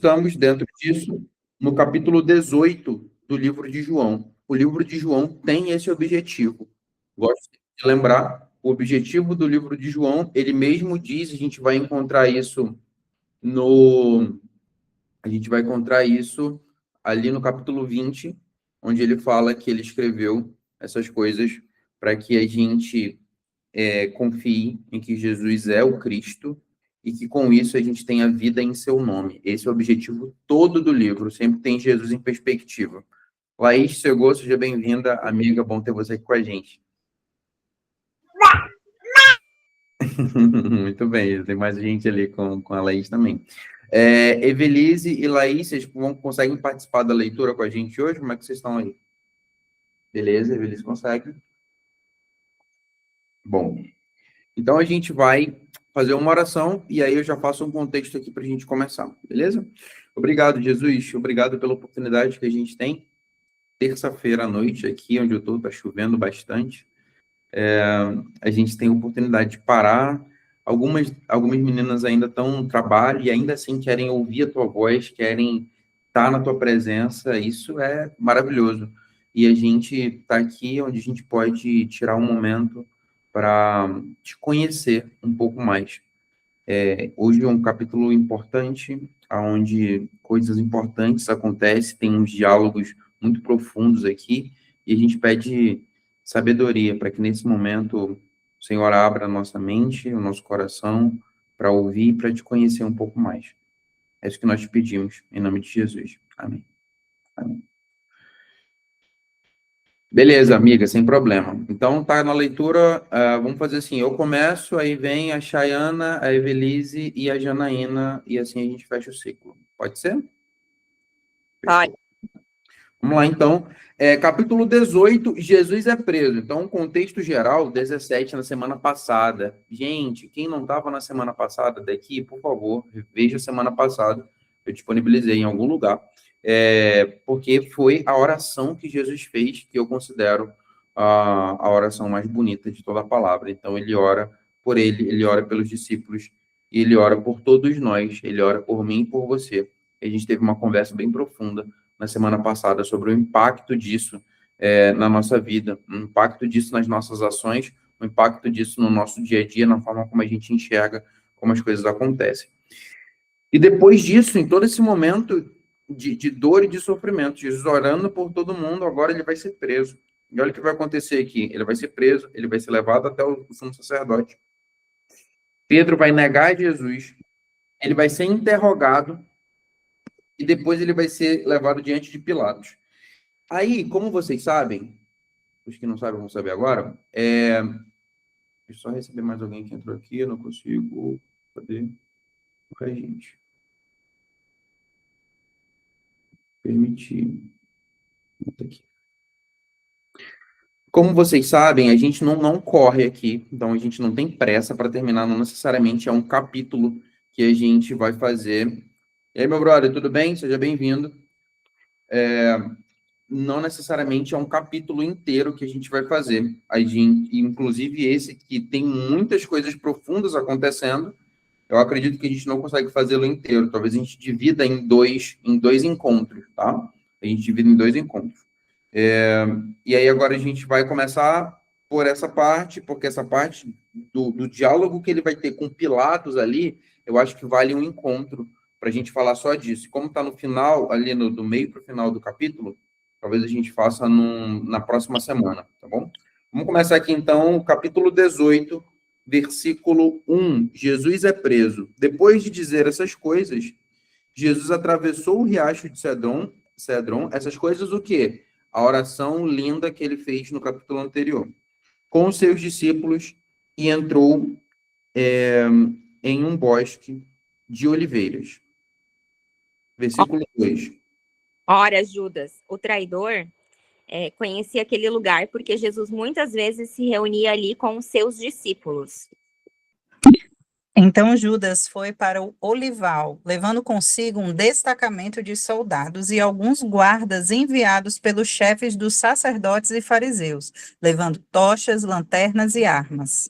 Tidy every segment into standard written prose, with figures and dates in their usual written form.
estamos, dentro disso, no capítulo 18 do livro de João. O livro de João tem esse objetivo. Gosto de lembrar, o objetivo do livro de João, ele mesmo diz, a gente vai encontrar isso ali no capítulo 20, onde ele fala que ele escreveu essas coisas para que a gente confie em que Jesus é o Cristo e que com isso a gente tenha vida em seu nome. Esse é o objetivo todo do livro, sempre tem Jesus em perspectiva. Laís chegou, seja bem-vinda, amiga, bom ter você aqui com a gente. Muito bem, tem mais gente ali com a Laís também. Evelise e Laís, vocês conseguem participar da leitura com a gente hoje? Como é que vocês estão aí? Beleza, Evelise consegue. Bom, então a gente vai fazer uma oração e aí eu já faço um contexto aqui para a gente começar, beleza? Obrigado, Jesus, obrigado pela oportunidade que a gente tem. Terça-feira à noite aqui, onde eu estou, está chovendo bastante. A gente tem a oportunidade de parar. Algumas meninas ainda estão no trabalho e ainda assim querem ouvir a tua voz, querem estar na tua presença. Isso é maravilhoso. E a gente está aqui onde a gente pode tirar um momento para te conhecer um pouco mais. Hoje é um capítulo importante, onde coisas importantes acontecem, tem uns diálogos muito profundos aqui, e a gente pede sabedoria para que nesse momento o Senhor abra a nossa mente, o nosso coração, para ouvir e para te conhecer um pouco mais. É isso que nós te pedimos, em nome de Jesus. Amém. Amém. Beleza, amiga, sem problema. Então, tá na leitura, vamos fazer assim, eu começo, aí vem a Chayana, a Evelise e a Janaína, e assim a gente fecha o ciclo. Pode ser? Pode. Vamos lá, então. Capítulo 18, Jesus é preso. Então, contexto geral, 17 na semana passada. Gente, quem não estava na semana passada daqui, por favor, veja a semana passada. Eu disponibilizei em algum lugar. Porque foi a oração que Jesus fez, que eu considero a oração mais bonita de toda a palavra. Então, ele ora por ele ora pelos discípulos, e ele ora por todos nós, ele ora por mim e por você. A gente teve uma conversa bem profunda na semana passada sobre o impacto disso na nossa vida, o impacto disso nas nossas ações, o impacto disso no nosso dia a dia, na forma como a gente enxerga como as coisas acontecem. E depois disso, em todo esse momento de dor e de sofrimento, Jesus orando por todo mundo, agora ele vai ser preso. E olha o que vai acontecer aqui. Ele vai ser preso, ele vai ser levado até o sumo sacerdote. Pedro vai negar Jesus, ele vai ser interrogado e depois ele vai ser levado diante de Pilatos. Aí, como vocês sabem, os que não sabem vão saber agora, deixa eu só receber mais alguém que entrou aqui, eu não consigo poder a gente. Permitir. Aqui. Como vocês sabem, a gente não corre aqui, então a gente não tem pressa para terminar, não necessariamente é um capítulo que a gente vai fazer. E aí, meu brother, tudo bem? Seja bem-vindo. Não necessariamente é um capítulo inteiro que a gente vai fazer. A gente, inclusive esse que tem muitas coisas profundas acontecendo, eu acredito que a gente não consegue fazê-lo inteiro. Talvez a gente divida em dois encontros, tá? A gente divida em 2 encontros. E aí agora a gente vai começar por essa parte, porque essa parte do diálogo que ele vai ter com Pilatos ali, eu acho que vale um encontro para a gente falar só disso. Como está no final, ali do meio para o final do capítulo, talvez a gente faça na próxima semana, tá bom? Vamos começar aqui então, o capítulo 18, versículo 1. Jesus é preso. Depois de dizer essas coisas, Jesus atravessou o riacho de Cedron. Essas coisas o quê? A oração linda que ele fez no capítulo anterior. Com os seus discípulos e entrou em um bosque de oliveiras. Versículo 2. Ora, Judas, o traidor, conhecia aquele lugar porque Jesus muitas vezes se reunia ali com os seus discípulos. Então Judas foi para o olival, levando consigo um destacamento de soldados e alguns guardas enviados pelos chefes dos sacerdotes e fariseus, levando tochas, lanternas e armas.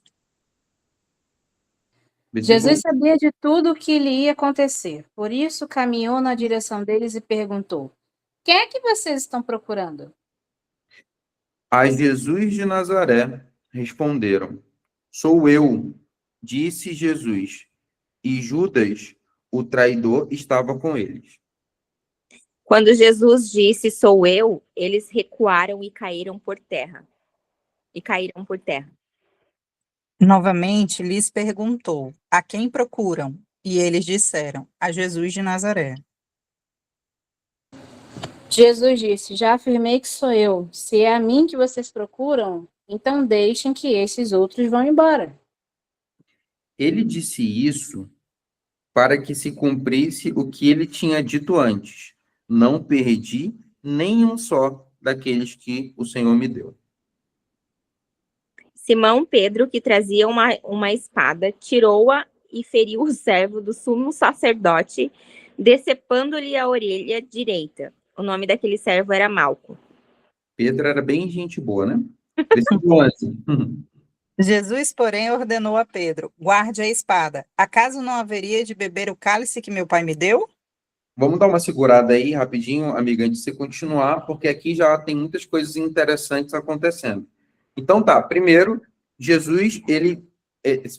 Versículo Jesus sabia de tudo o que lhe ia acontecer, por isso caminhou na direção deles e perguntou: Quem é que vocês estão procurando? A Jesus de Nazaré responderam: Sou eu, disse Jesus. E Judas, o traidor, estava com eles. Quando Jesus disse, sou eu, eles recuaram e caíram por terra. Novamente lhes perguntou: A quem procuram? E eles disseram: A Jesus de Nazaré. Jesus disse: Já afirmei que sou eu. Se é a mim que vocês procuram, então deixem que esses outros vão embora. Ele disse isso para que se cumprisse o que ele tinha dito antes: Não perdi nenhum só daqueles que o Senhor me deu. Simão Pedro, que trazia uma espada, tirou-a e feriu o servo do sumo sacerdote, decepando-lhe a orelha direita. O nome daquele servo era Malco. Pedro era bem gente boa, né? Versículo 11. Jesus, porém, ordenou a Pedro: Guarde a espada. Acaso não haveria de beber o cálice que meu pai me deu? Vamos dar uma segurada aí rapidinho, amiga, antes de você continuar, porque aqui já tem muitas coisas interessantes acontecendo. Então tá, primeiro, Jesus,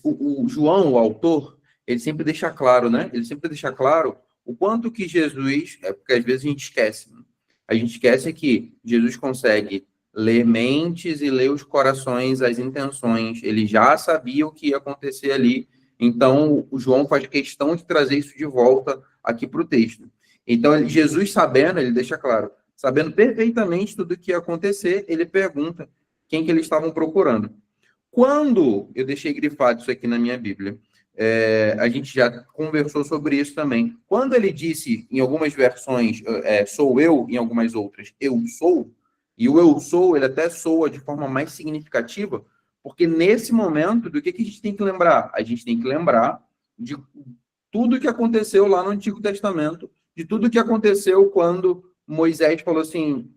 o João, o autor, ele sempre deixa claro, né? Ele sempre deixa claro o quanto que Jesus, porque às vezes a gente esquece, né? A gente esquece que Jesus consegue ler mentes e ler os corações, as intenções, ele já sabia o que ia acontecer ali, então o João faz questão de trazer isso de volta aqui para o texto. Então, Jesus sabendo, ele deixa claro, sabendo perfeitamente tudo o que ia acontecer, ele pergunta quem que eles estavam procurando. Quando, eu deixei grifado isso aqui na minha Bíblia, a gente já conversou sobre isso também. Quando ele disse, em algumas versões, sou eu, em algumas outras, eu sou, e o eu sou, ele até soa de forma mais significativa, porque nesse momento, do que a gente tem que lembrar? A gente tem que lembrar de tudo que aconteceu lá no Antigo Testamento, de tudo que aconteceu quando Moisés falou assim,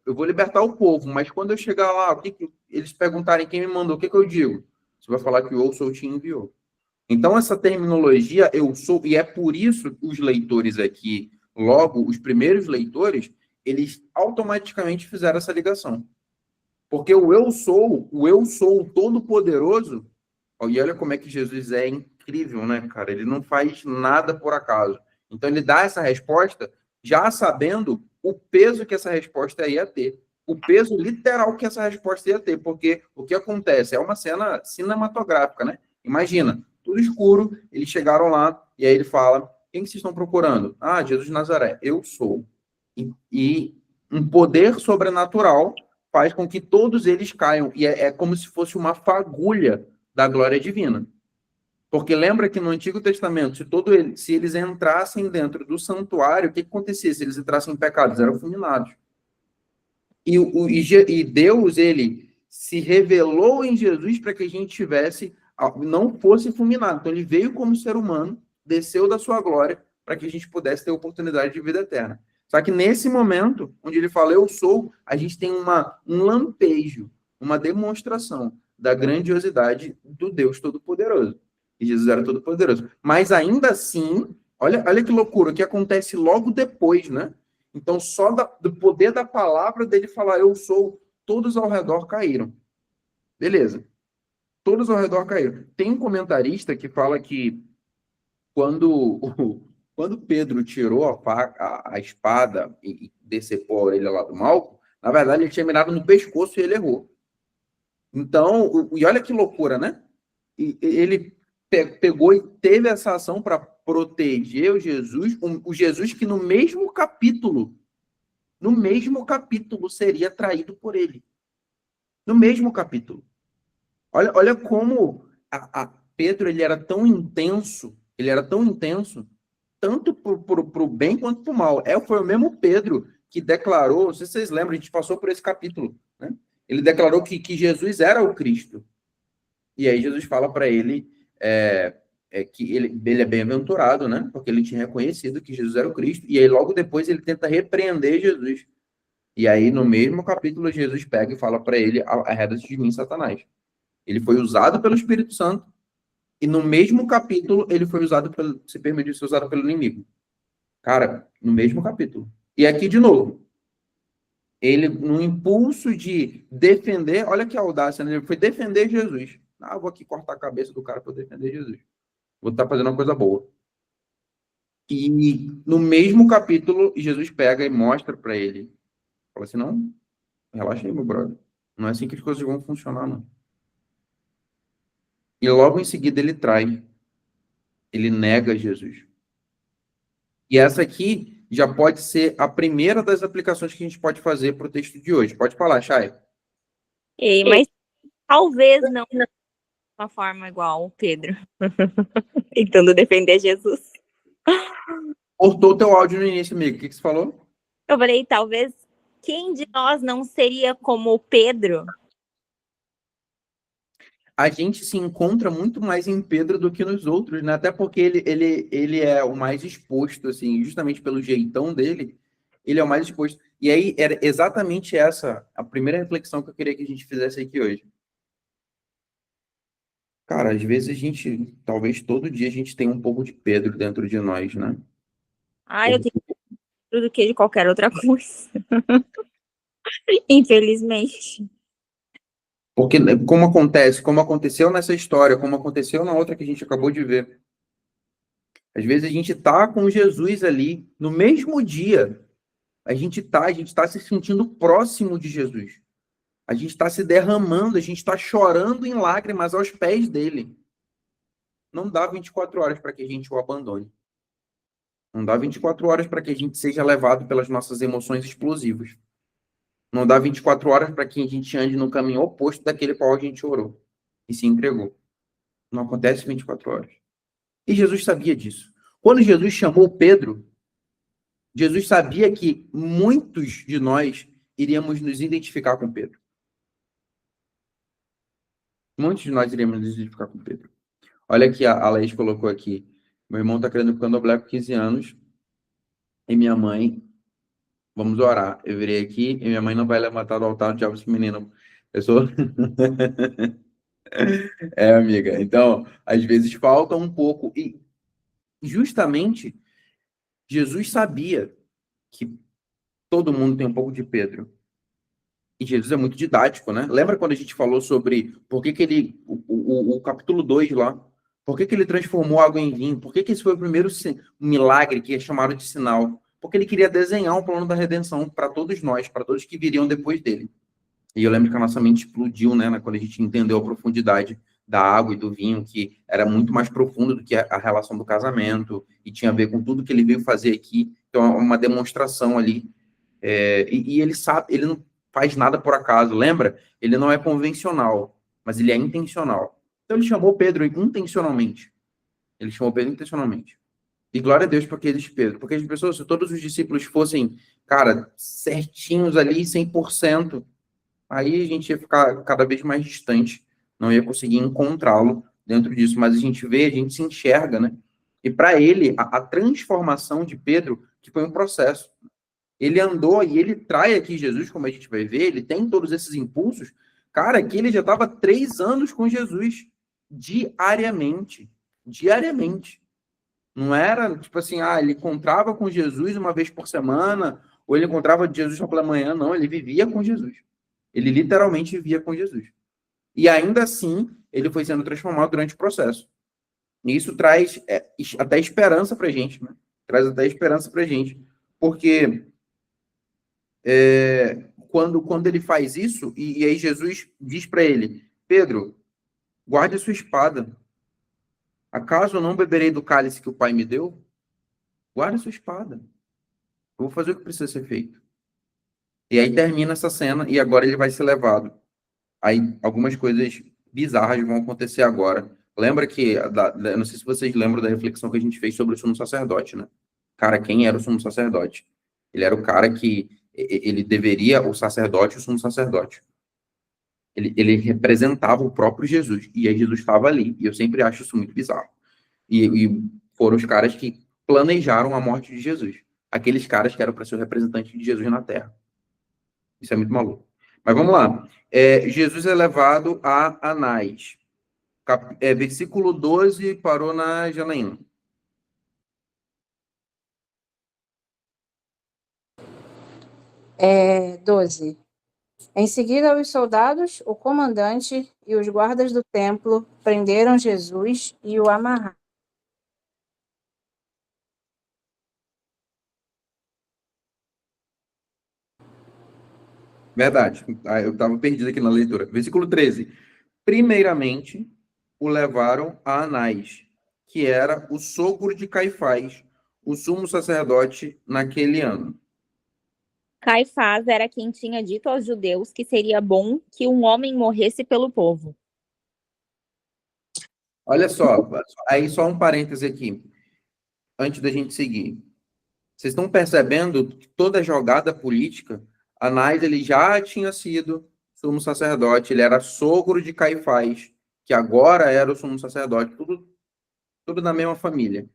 eu vou libertar o povo, mas quando eu chegar lá, eles perguntarem quem me mandou, o que eu digo? Você vai falar que o eu sou te enviou. Então, essa terminologia, eu sou, e é por isso que os leitores aqui, logo, os primeiros leitores, eles automaticamente fizeram essa ligação. Porque o eu sou o todo-poderoso, e olha como é que Jesus é incrível, né, cara? Ele não faz nada por acaso. Então, ele dá essa resposta já sabendo o peso que essa resposta ia ter. O peso literal que essa resposta ia ter. Porque o que acontece? É uma cena cinematográfica, né? Imagina, tudo escuro, eles chegaram lá, e aí ele fala, quem que vocês estão procurando? Ah, Jesus de Nazaré. Eu sou. E um poder sobrenatural faz com que todos eles caiam. E é como se fosse uma fagulha da glória divina. Porque lembra que no Antigo Testamento, se eles entrassem dentro do santuário, o que acontecia? Se eles entrassem em pecados, eram fulminados. E Deus, ele se revelou em Jesus para que a gente não fosse fulminado. Então, ele veio como ser humano, desceu da sua glória, para que a gente pudesse ter oportunidade de vida eterna. Só que nesse momento, onde ele fala, eu sou, a gente tem um lampejo, uma demonstração da grandiosidade do Deus Todo-Poderoso. E Jesus era Todo-Poderoso. Mas ainda assim, olha que loucura, o que acontece logo depois, né? Então, só do poder da palavra dele falar, eu sou, todos ao redor caíram. Beleza. Todos ao redor caíram. Tem um comentarista que fala que quando Pedro tirou a espada e decepou a orelha lá do Malco, na verdade ele tinha mirado no pescoço e ele errou. Então, e olha que loucura, né? Ele pegou e teve essa ação para proteger o Jesus, o Jesus que no mesmo capítulo seria traído por ele. No mesmo capítulo. Olha como a Pedro ele era tão intenso, tanto para o bem quanto para o mal. Foi o mesmo Pedro que declarou, não sei se vocês lembram, a gente passou por esse capítulo, né? Ele declarou que Jesus era o Cristo. E aí Jesus fala para ele que ele é bem-aventurado, né? Porque ele tinha reconhecido que Jesus era o Cristo. E aí logo depois ele tenta repreender Jesus. E aí no mesmo capítulo Jesus pega e fala para ele, arreda-se de mim, Satanás. Ele foi usado pelo Espírito Santo. E no mesmo capítulo, ele foi usado se permitiu ser usado pelo inimigo. Cara, no mesmo capítulo. E aqui, de novo, ele, no impulso de defender, olha que audácia, né? Ele foi defender Jesus. Ah, vou aqui cortar a cabeça do cara para defender Jesus. Vou estar fazendo uma coisa boa. E no mesmo capítulo, Jesus pega e mostra para ele. Fala assim, não, relaxa aí, meu brother. Não é assim que as coisas vão funcionar, não. E logo em seguida ele trai. Ele nega Jesus. E essa aqui já pode ser a primeira das aplicações que a gente pode fazer para o texto de hoje. Pode falar, Chay. Mas talvez não de uma forma igual o Pedro, tentando defender Jesus. Cortou o teu áudio no início, amigo. O que você falou? Eu falei, talvez quem de nós não seria como o Pedro? A gente se encontra muito mais em Pedro do que nos outros, né? Até porque ele é o mais exposto, assim, justamente pelo jeitão dele, ele é o mais exposto. E aí, era exatamente essa a primeira reflexão que eu queria que a gente fizesse aqui hoje. Cara, às vezes a gente, talvez todo dia a gente tenha um pouco de Pedro dentro de nós, né? Eu tenho tudo que de qualquer outra coisa. Infelizmente. Porque como aconteceu nessa história, como aconteceu na outra que a gente acabou de ver. Às vezes a gente tá com Jesus ali no mesmo dia. A gente tá se sentindo próximo de Jesus. A gente está se derramando, a gente está chorando em lágrimas aos pés dele. Não dá 24 horas para que a gente o abandone. Não dá 24 horas para que a gente seja levado pelas nossas emoções explosivas. Não dá 24 horas para que a gente ande no caminho oposto daquele qual a gente orou e se entregou. Não acontece 24 horas. E Jesus sabia disso. Quando Jesus chamou Pedro, Jesus sabia que muitos de nós iríamos nos identificar com Pedro. Muitos de nós iríamos nos identificar com Pedro. Olha aqui, a Laís colocou aqui. Meu irmão está querendo candomblé com 15 anos. E minha mãe, vamos orar. Eu virei aqui e minha mãe não vai levantar do altar o diabo esse menino. Eu sou. Amiga. Então, às vezes falta um pouco. E justamente, Jesus sabia que todo mundo tem um pouco de Pedro. E Jesus é muito didático, né? Lembra quando a gente falou sobre por que ele. O capítulo 2 lá. Por que ele transformou água em vinho? Por que esse foi o primeiro milagre que é chamado de sinal? Porque ele queria desenhar um plano da redenção para todos nós, para todos que viriam depois dele. E eu lembro que a nossa mente explodiu, né? Quando a gente entendeu a profundidade da água e do vinho, que era muito mais profundo do que a relação do casamento, e tinha a ver com tudo que ele veio fazer aqui. Então, é uma demonstração ali. E ele sabe, ele não faz nada por acaso, lembra? Ele não é convencional, mas ele é intencional. Então, ele chamou Pedro intencionalmente. Ele chamou Pedro intencionalmente. E glória a Deus por aqueles Pedro. Porque as pessoas, se todos os discípulos fossem, cara, certinhos ali, 100%, aí a gente ia ficar cada vez mais distante. Não ia conseguir encontrá-lo dentro disso. Mas a gente vê, a gente se enxerga, né? E para ele, a transformação de Pedro, que foi um processo. Ele andou e ele trai aqui Jesus, como a gente vai ver, ele tem todos esses impulsos. Cara, aqui ele já estava 3 anos com Jesus, diariamente. Diariamente. Não era, tipo assim, ele encontrava com Jesus uma vez por semana, ou ele encontrava Jesus só pela manhã, não, ele vivia com Jesus. Ele literalmente vivia com Jesus. E ainda assim, ele foi sendo transformado durante o processo. E isso traz até esperança pra gente, né? Traz até esperança pra gente. Porque quando ele faz isso, e aí Jesus diz para ele, Pedro, guarde a sua espada. Acaso eu não beberei do cálice que o Pai me deu? Guarde a sua espada. Eu vou fazer o que precisa ser feito. E aí termina essa cena e agora ele vai ser levado. Aí algumas coisas bizarras vão acontecer agora. Lembra que, eu não sei se vocês lembram da reflexão que a gente fez sobre o sumo sacerdote, né? Cara, quem era o sumo sacerdote? Ele era o cara que ele deveria, o sacerdote, o sumo sacerdote. Ele representava o próprio Jesus. E aí Jesus estava ali. E eu sempre acho isso muito bizarro. E foram os caras que planejaram a morte de Jesus. Aqueles caras que eram para ser o representante de Jesus na Terra. Isso é muito maluco. Mas vamos lá. Jesus é levado a Anás. Versículo 12, parou na Janaína. É, 12. Em seguida, os soldados, o comandante e os guardas do templo prenderam Jesus e o amarraram. Verdade. Eu estava perdido aqui na leitura. Versículo 13. Primeiramente, o levaram a Anás, que era o sogro de Caifás, o sumo sacerdote naquele ano. Caifás era quem tinha dito aos judeus que seria bom que um homem morresse pelo povo. Olha só, aí só um parêntese aqui, antes da gente seguir. Vocês estão percebendo que toda a jogada política, Anás ele já tinha sido sumo sacerdote, ele era sogro de Caifás, que agora era o sumo sacerdote, tudo na mesma família.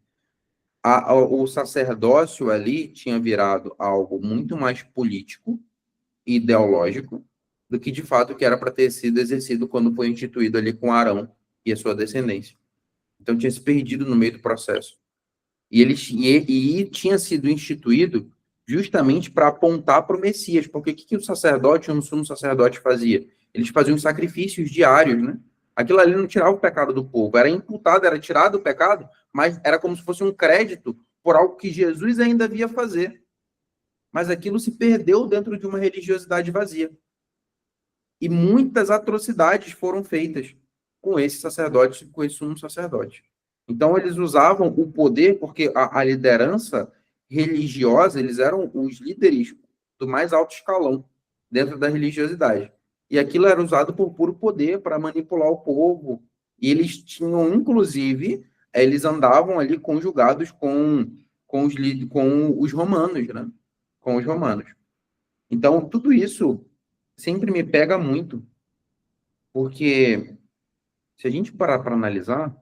O sacerdócio ali tinha virado algo muito mais político e ideológico do que de fato que era para ter sido exercido quando foi instituído ali com Arão e a sua descendência. Então tinha se perdido no meio do processo. E tinha sido instituído justamente para apontar para o Messias, porque o que o sacerdote, o sumo sacerdote fazia? Eles faziam sacrifícios diários, né? Aquilo ali não tirava o pecado do povo, era imputado, era tirado o pecado, mas era como se fosse um crédito por algo que Jesus ainda havia fazer. Mas aquilo se perdeu dentro de uma religiosidade vazia. E muitas atrocidades foram feitas com esse sacerdote, com esse sumo sacerdote. Então, eles usavam o poder, porque a liderança religiosa, eles eram os líderes do mais alto escalão dentro da religiosidade. E aquilo era usado por puro poder para manipular o povo. E eles tinham, inclusive, eles andavam ali conjugados com os romanos, né? Com os romanos. Então, tudo isso sempre me pega muito, porque se a gente parar para analisar,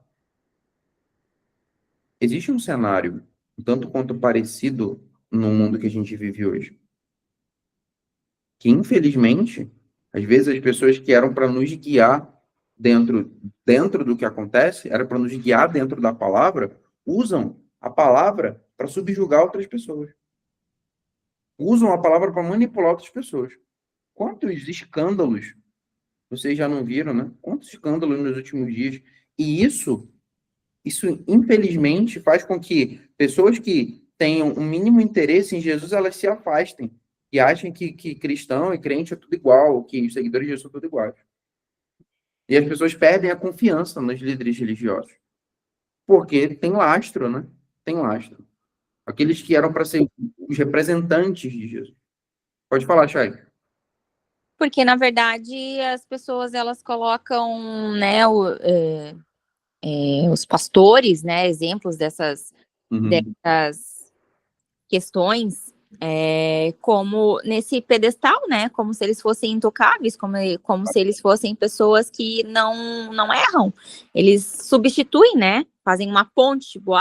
existe um cenário um tanto quanto parecido no mundo que a gente vive hoje. Que, infelizmente, às vezes as pessoas que eram para nos guiar dentro do que acontece, era para nos guiar dentro da palavra, usam a palavra para subjugar outras pessoas. Usam a palavra para manipular outras pessoas. Quantos escândalos vocês já não viram, né? Quantos escândalos nos últimos dias? E isso, infelizmente, faz com que pessoas que tenham um mínimo interesse em Jesus, elas se afastem e achem que cristão e crente é tudo igual, que os seguidores de Jesus são tudo iguais. E as pessoas perdem a confiança nos líderes religiosos. Porque tem lastro, né? Tem lastro. Aqueles que eram para ser os representantes de Jesus. Pode falar, Chay. Porque, na verdade, as pessoas, elas colocam, né, os pastores, né, exemplos dessas questões, como nesse pedestal, né, como se eles fossem intocáveis, como se eles fossem pessoas que não erram. Eles substituem, né, fazem uma ponte, tipo,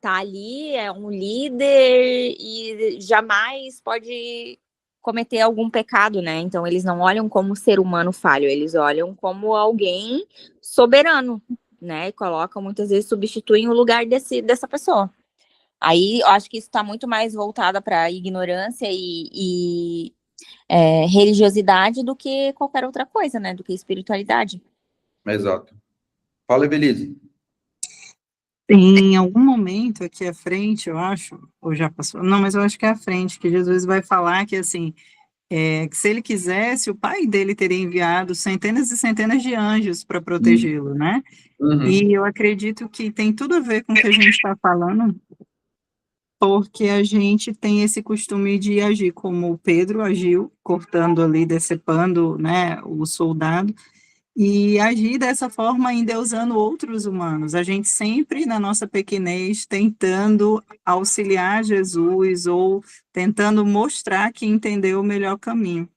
tá ali, é um líder e jamais pode cometer algum pecado, né? Então eles não olham como ser humano falho, eles olham como alguém soberano, né? E colocam, muitas vezes, substituem o lugar dessa pessoa. Aí eu acho que isso está muito mais voltada para ignorância e religiosidade do que qualquer outra coisa, né? Do que espiritualidade. Exato. Fala, Evelise. Em algum momento aqui à frente, eu acho, ou já passou, não, mas eu acho que é à frente, que Jesus vai falar que, assim, que se ele quisesse, o pai dele teria enviado centenas e centenas de anjos para protegê-lo, né? Uhum. E eu acredito que tem tudo a ver com o que a gente está falando, porque a gente tem esse costume de agir como o Pedro agiu, cortando ali, decepando, né, o soldado, e agir dessa forma ainda usando outros humanos. A gente sempre, na nossa pequenez, tentando auxiliar Jesus ou tentando mostrar que entendeu o melhor caminho,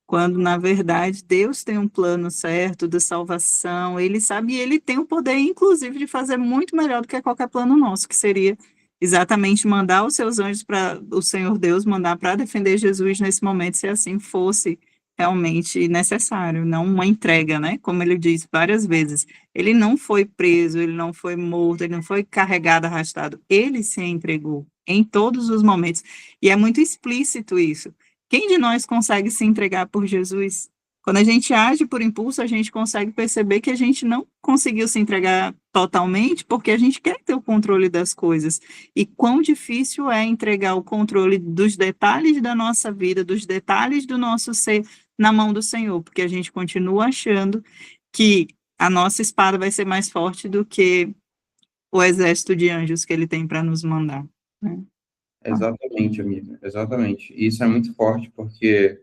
quando, na verdade, Deus tem um plano certo de salvação, ele sabe, e ele tem o poder, inclusive, de fazer muito melhor do que qualquer plano nosso, que seria exatamente mandar os seus anjos para o Senhor Deus, mandar para defender Jesus nesse momento, se assim fosse realmente necessário, não uma entrega, né? Como ele diz várias vezes, ele não foi preso, ele não foi morto, ele não foi carregado, arrastado, ele se entregou em todos os momentos. E é muito explícito isso. Quem de nós consegue se entregar por Jesus? Quando a gente age por impulso, a gente consegue perceber que a gente não conseguiu se entregar totalmente, porque a gente quer ter o controle das coisas. E quão difícil é entregar o controle dos detalhes da nossa vida, dos detalhes do nosso ser na mão do Senhor, porque a gente continua achando que a nossa espada vai ser mais forte do que o exército de anjos que ele tem para nos mandar, né? Exatamente, amiga, exatamente. E isso é muito forte, porque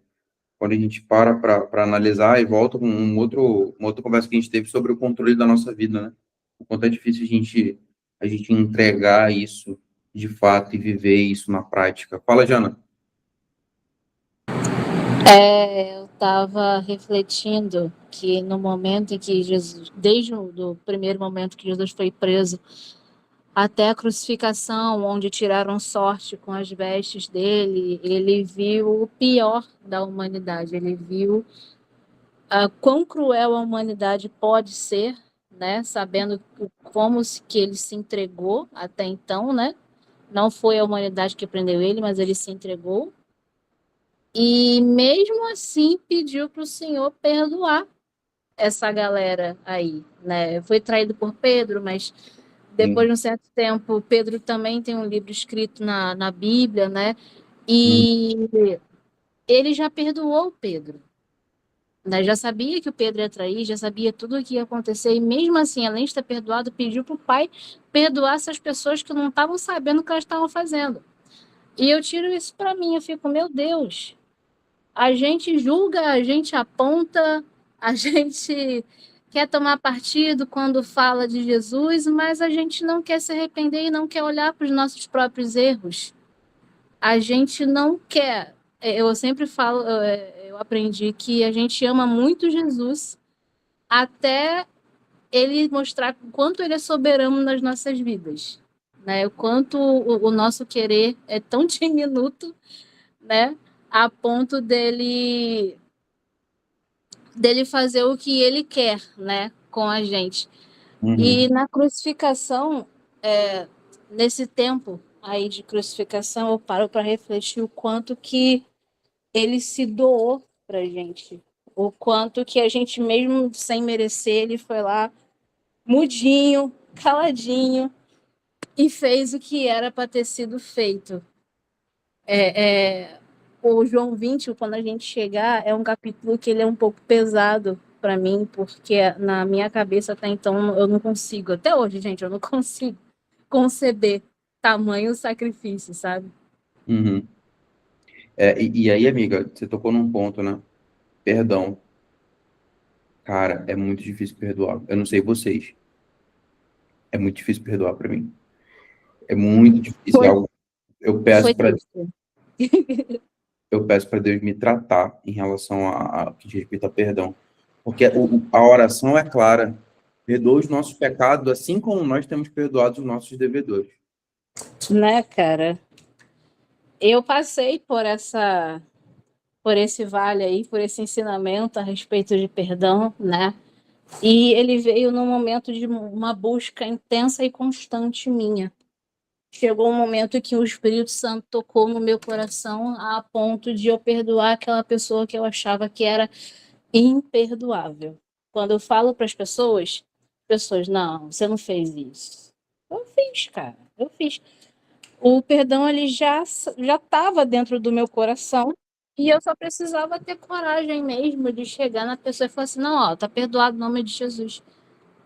quando a gente para analisar e volta com uma outra conversa que a gente teve sobre o controle da nossa vida, né? O quanto é difícil a gente entregar isso de fato e viver isso na prática. Fala, Jana. Eu estava refletindo que no momento em que Jesus, desde o do primeiro momento que Jesus foi preso até a crucificação, onde tiraram sorte com as vestes dele, ele viu o pior da humanidade, ele viu quão cruel a humanidade pode ser, né? Sabendo que ele se entregou até então, né? Não foi a humanidade que prendeu ele, mas ele se entregou. E mesmo assim pediu para o Senhor perdoar essa galera aí, né? Foi traído por Pedro, mas depois de um certo tempo, Pedro também tem um livro escrito na Bíblia, né? E ele já perdoou Pedro, né? Já sabia que o Pedro ia trair, já sabia tudo o que ia acontecer, e mesmo assim, além de ter perdoado, pediu para o pai perdoar essas pessoas que não estavam sabendo o que elas estavam fazendo. E eu tiro isso para mim, eu fico, meu Deus, a gente julga, a gente aponta, a gente quer tomar partido quando fala de Jesus, mas a gente não quer se arrepender e não quer olhar para os nossos próprios erros. A gente não quer. Eu sempre falo, eu aprendi que a gente ama muito Jesus até ele mostrar o quanto ele é soberano nas nossas vidas, né? O quanto o nosso querer é tão diminuto, né? A ponto dele fazer o que ele quer, né, com a gente. E na crucificação, nesse tempo aí de crucificação, eu paro para refletir o quanto que ele se doou para a gente, o quanto que a gente, mesmo sem merecer, ele foi lá mudinho, caladinho, e fez o que era para ter sido feito. O João 20, quando a gente chegar, é um capítulo que ele é um pouco pesado para mim, porque na minha cabeça até então eu não consigo, até hoje, gente, eu não consigo conceber tamanho sacrifício, sabe? Uhum. E aí, amiga, você tocou num ponto, né? Perdão. Cara, é muito difícil perdoar. Eu não sei vocês. É muito difícil perdoar para mim. É muito difícil. É Foi, algo, eu peço foi para triste. eu peço para Deus me tratar em relação a que diz respeito a perdão. Porque a oração é clara. Perdoa os nossos pecados, assim como nós temos perdoado os nossos devedores. Né, cara? Eu passei por esse vale aí, por esse ensinamento a respeito de perdão, né? E ele veio num momento de uma busca intensa e constante minha. Chegou um momento que o Espírito Santo tocou no meu coração a ponto de eu perdoar aquela pessoa que eu achava que era imperdoável. Quando eu falo para as pessoas, não, você não fez isso. Eu fiz, cara, eu fiz. O perdão ele já estava dentro do meu coração e eu só precisava ter coragem mesmo de chegar na pessoa e falar assim, não, ó, tá perdoado em nome de Jesus,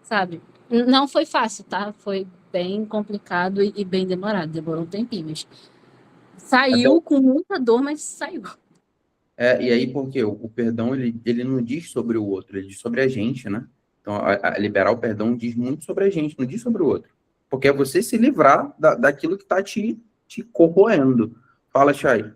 sabe? Não foi fácil, tá? Foi bem complicado e bem demorado, demorou um tempinho, mas Até, saiu com muita dor, mas saiu. e aí, porque o perdão, ele não diz sobre o outro, ele diz sobre a gente, né? Então, a liberar o perdão diz muito sobre a gente, não diz sobre o outro. Porque é você se livrar daquilo que está te corroendo. Fala, Chay.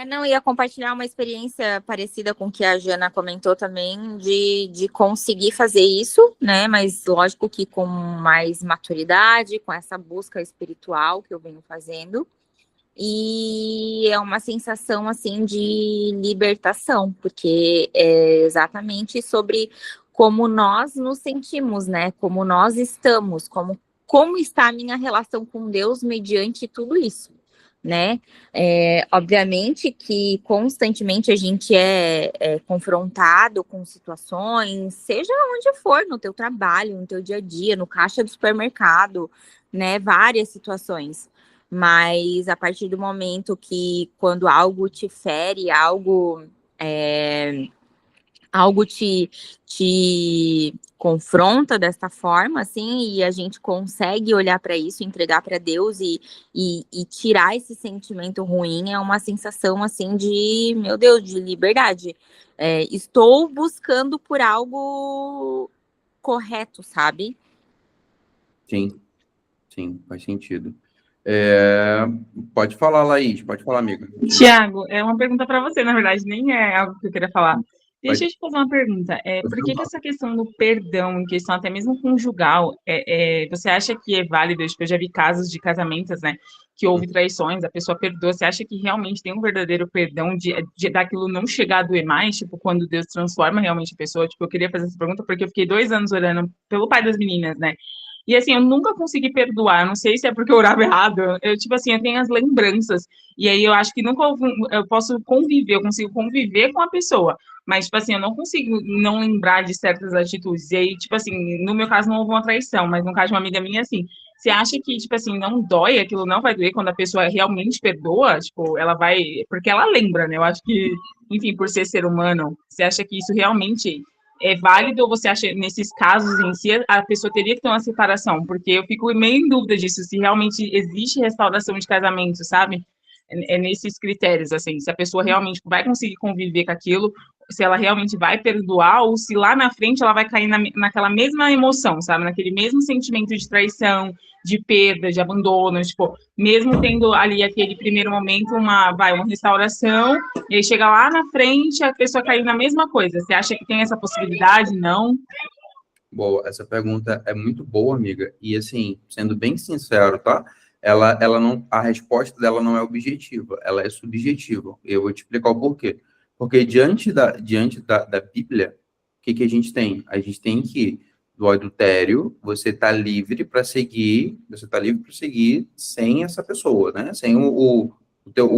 Não, ia compartilhar uma experiência parecida com o que a Jana comentou também, de conseguir fazer isso, né? Mas lógico que com mais maturidade, com essa busca espiritual que eu venho fazendo. e é uma sensação assim de libertação, porque é exatamente sobre como nós nos sentimos, né? Como nós estamos, como está a minha relação com Deus mediante tudo isso, né? Obviamente que constantemente a gente é confrontado com situações, seja onde for, no teu trabalho, no teu dia a dia, no caixa do supermercado, né? Várias situações. Mas a partir do momento que quando algo te fere, algo te confronta desta forma, assim, e a gente consegue olhar para isso, entregar para Deus e tirar esse sentimento ruim, é uma sensação, assim, de, meu Deus, de liberdade. Estou buscando por algo correto, sabe? Sim, sim, faz sentido. É, pode falar, Laís, pode falar, amiga. Tiago, é uma pergunta para você, na verdade, nem é algo que eu queria falar. Deixa Pode, eu te fazer uma pergunta. pode Por que que falar. essa questão do perdão, em questão até mesmo conjugal, você acha que é válido? Tipo, eu já vi casos de casamentos, né, que houve traições, a pessoa perdoa. Você acha que realmente tem um verdadeiro perdão de daquilo não chegar a doer mais? Tipo, quando Deus transforma realmente a pessoa? Tipo, eu queria fazer essa pergunta porque eu fiquei 2 anos orando pelo pai das meninas, né? E assim, eu nunca consegui perdoar. Não sei se é porque eu orava errado. Tipo assim, eu tenho as lembranças. E aí eu acho que nunca eu posso conviver, eu consigo conviver com a pessoa. Mas, tipo assim, eu não consigo não lembrar de certas atitudes. E aí, tipo assim, no meu caso não houve uma traição, mas no caso de uma amiga minha, assim. Você acha que, tipo assim, não dói, aquilo não vai doer quando a pessoa realmente perdoa? Tipo, ela vai. Porque ela lembra, né? Eu acho que, enfim, por ser humano, você acha que isso realmente é válido ou você acha, nesses casos em si, a pessoa teria que ter uma separação? Porque eu fico meio em dúvida disso, se realmente existe restauração de casamento, sabe? Nesses critérios, assim, se a pessoa realmente vai conseguir conviver com aquilo, se ela realmente vai perdoar, ou se lá na frente ela vai cair naquela mesma emoção, sabe? Naquele mesmo sentimento de traição, de perda, de abandono, tipo, mesmo tendo ali aquele primeiro momento uma restauração, e aí chega lá na frente a pessoa cair na mesma coisa. Você acha que tem essa possibilidade? Não? Boa, essa pergunta é muito boa, amiga. E assim, sendo bem sincero, tá? Ela não, a resposta dela não é objetiva, ela é subjetiva. Eu vou te explicar o porquê. Porque diante da Bíblia, o que que a gente tem? A gente tem que do adultério, você está livre para seguir, você está livre para seguir sem essa pessoa, né? Sem o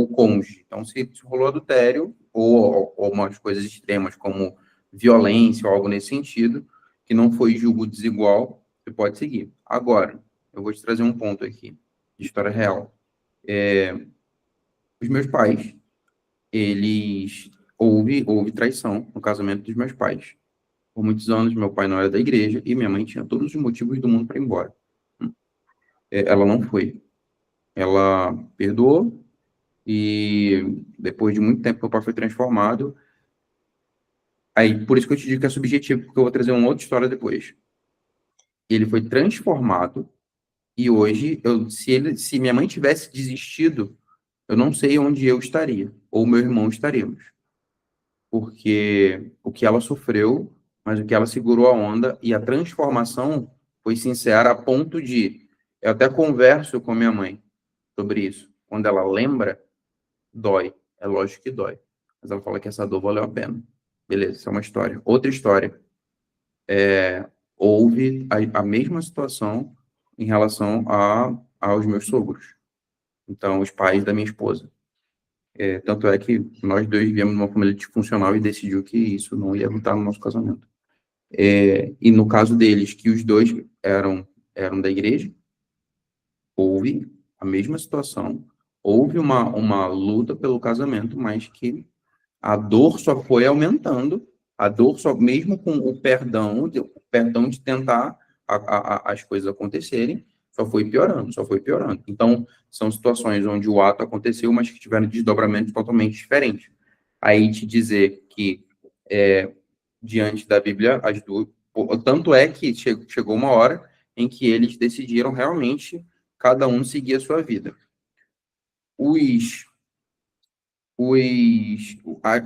cônjuge. Então, se rolou adultério ou umas coisas extremas como violência ou algo nesse sentido, que não foi julgo desigual, você pode seguir. Agora, eu vou te trazer um ponto aqui, de história real. Os meus pais, houve traição no casamento dos meus pais. Por muitos anos, meu pai não era da igreja e minha mãe tinha todos os motivos do mundo para ir embora. Ela não foi. Ela perdoou e depois de muito tempo meu pai foi transformado. Aí, por isso que eu te digo que é subjetivo, porque eu vou trazer uma outra história depois. Ele foi transformado. E hoje, se minha mãe tivesse desistido, eu não sei onde eu estaria, ou meu irmão estaríamos. Porque o que ela sofreu, mas o que ela segurou a onda, e a transformação foi sincera a ponto de... Eu até converso com minha mãe sobre isso. Quando ela lembra, dói. É lógico que dói. Mas ela fala que essa dor valeu a pena. Beleza, essa é uma história. Outra história. Houve a mesma situação em relação aos meus sogros. Então, os pais da minha esposa. Tanto é que nós dois viemos numa família disfuncional e decidiu que isso não ia lutar no nosso casamento. E no caso deles, que os dois eram da igreja, houve a mesma situação, houve uma luta pelo casamento, mas que a dor só foi aumentando, a dor só, mesmo com o perdão de tentar as coisas acontecerem, só foi piorando, só foi piorando. Então, são situações onde o ato aconteceu, mas que tiveram desdobramentos totalmente diferentes. Aí te dizer que, diante da Bíblia, as duas, tanto é que chegou uma hora em que eles decidiram realmente cada um seguir a sua vida.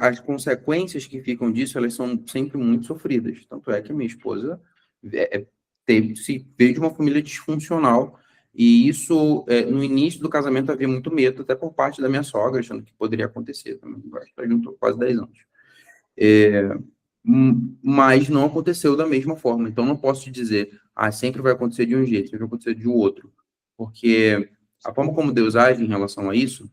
As consequências que ficam disso, elas são sempre muito sofridas. Tanto é que a minha esposa veio de uma família disfuncional, E isso, no início do casamento, havia muito medo, até por parte da minha sogra, achando que poderia acontecer. Também, acho que juntou quase 10 anos. Mas não aconteceu da mesma forma. Então, não posso te dizer, sempre vai acontecer de um jeito, sempre vai acontecer de outro. Porque a forma como Deus age em relação a isso,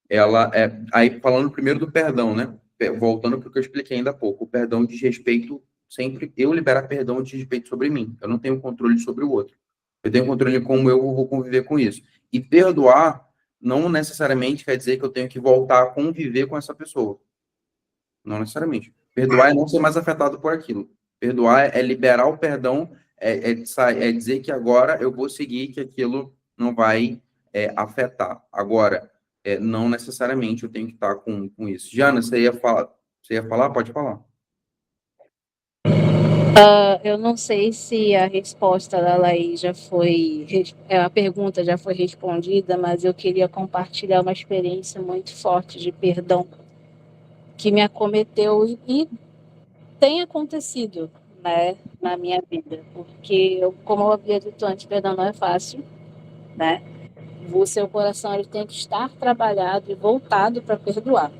ela é... Aí, falando primeiro do perdão, né? Voltando para o que eu expliquei ainda há pouco. O perdão diz respeito, sempre eu liberar perdão diz respeito sobre mim. Eu não tenho controle sobre o outro. Eu tenho controle de como eu vou conviver com isso. E perdoar não necessariamente quer dizer que eu tenho que voltar a conviver com essa pessoa. Não necessariamente. Perdoar é não ser mais afetado por aquilo. Perdoar é liberar o perdão, é dizer que agora eu vou seguir, que aquilo não vai afetar. Agora, não necessariamente eu tenho que estar com isso. Jana, você ia falar? Você ia falar? Pode falar. Eu não sei se a resposta da Laís já foi, a pergunta já foi respondida, mas eu queria compartilhar uma experiência muito forte de perdão que me acometeu e tem acontecido, né, na minha vida, porque como eu havia dito antes, perdão não é fácil, né? O seu coração ele tem que estar trabalhado e voltado para perdoar.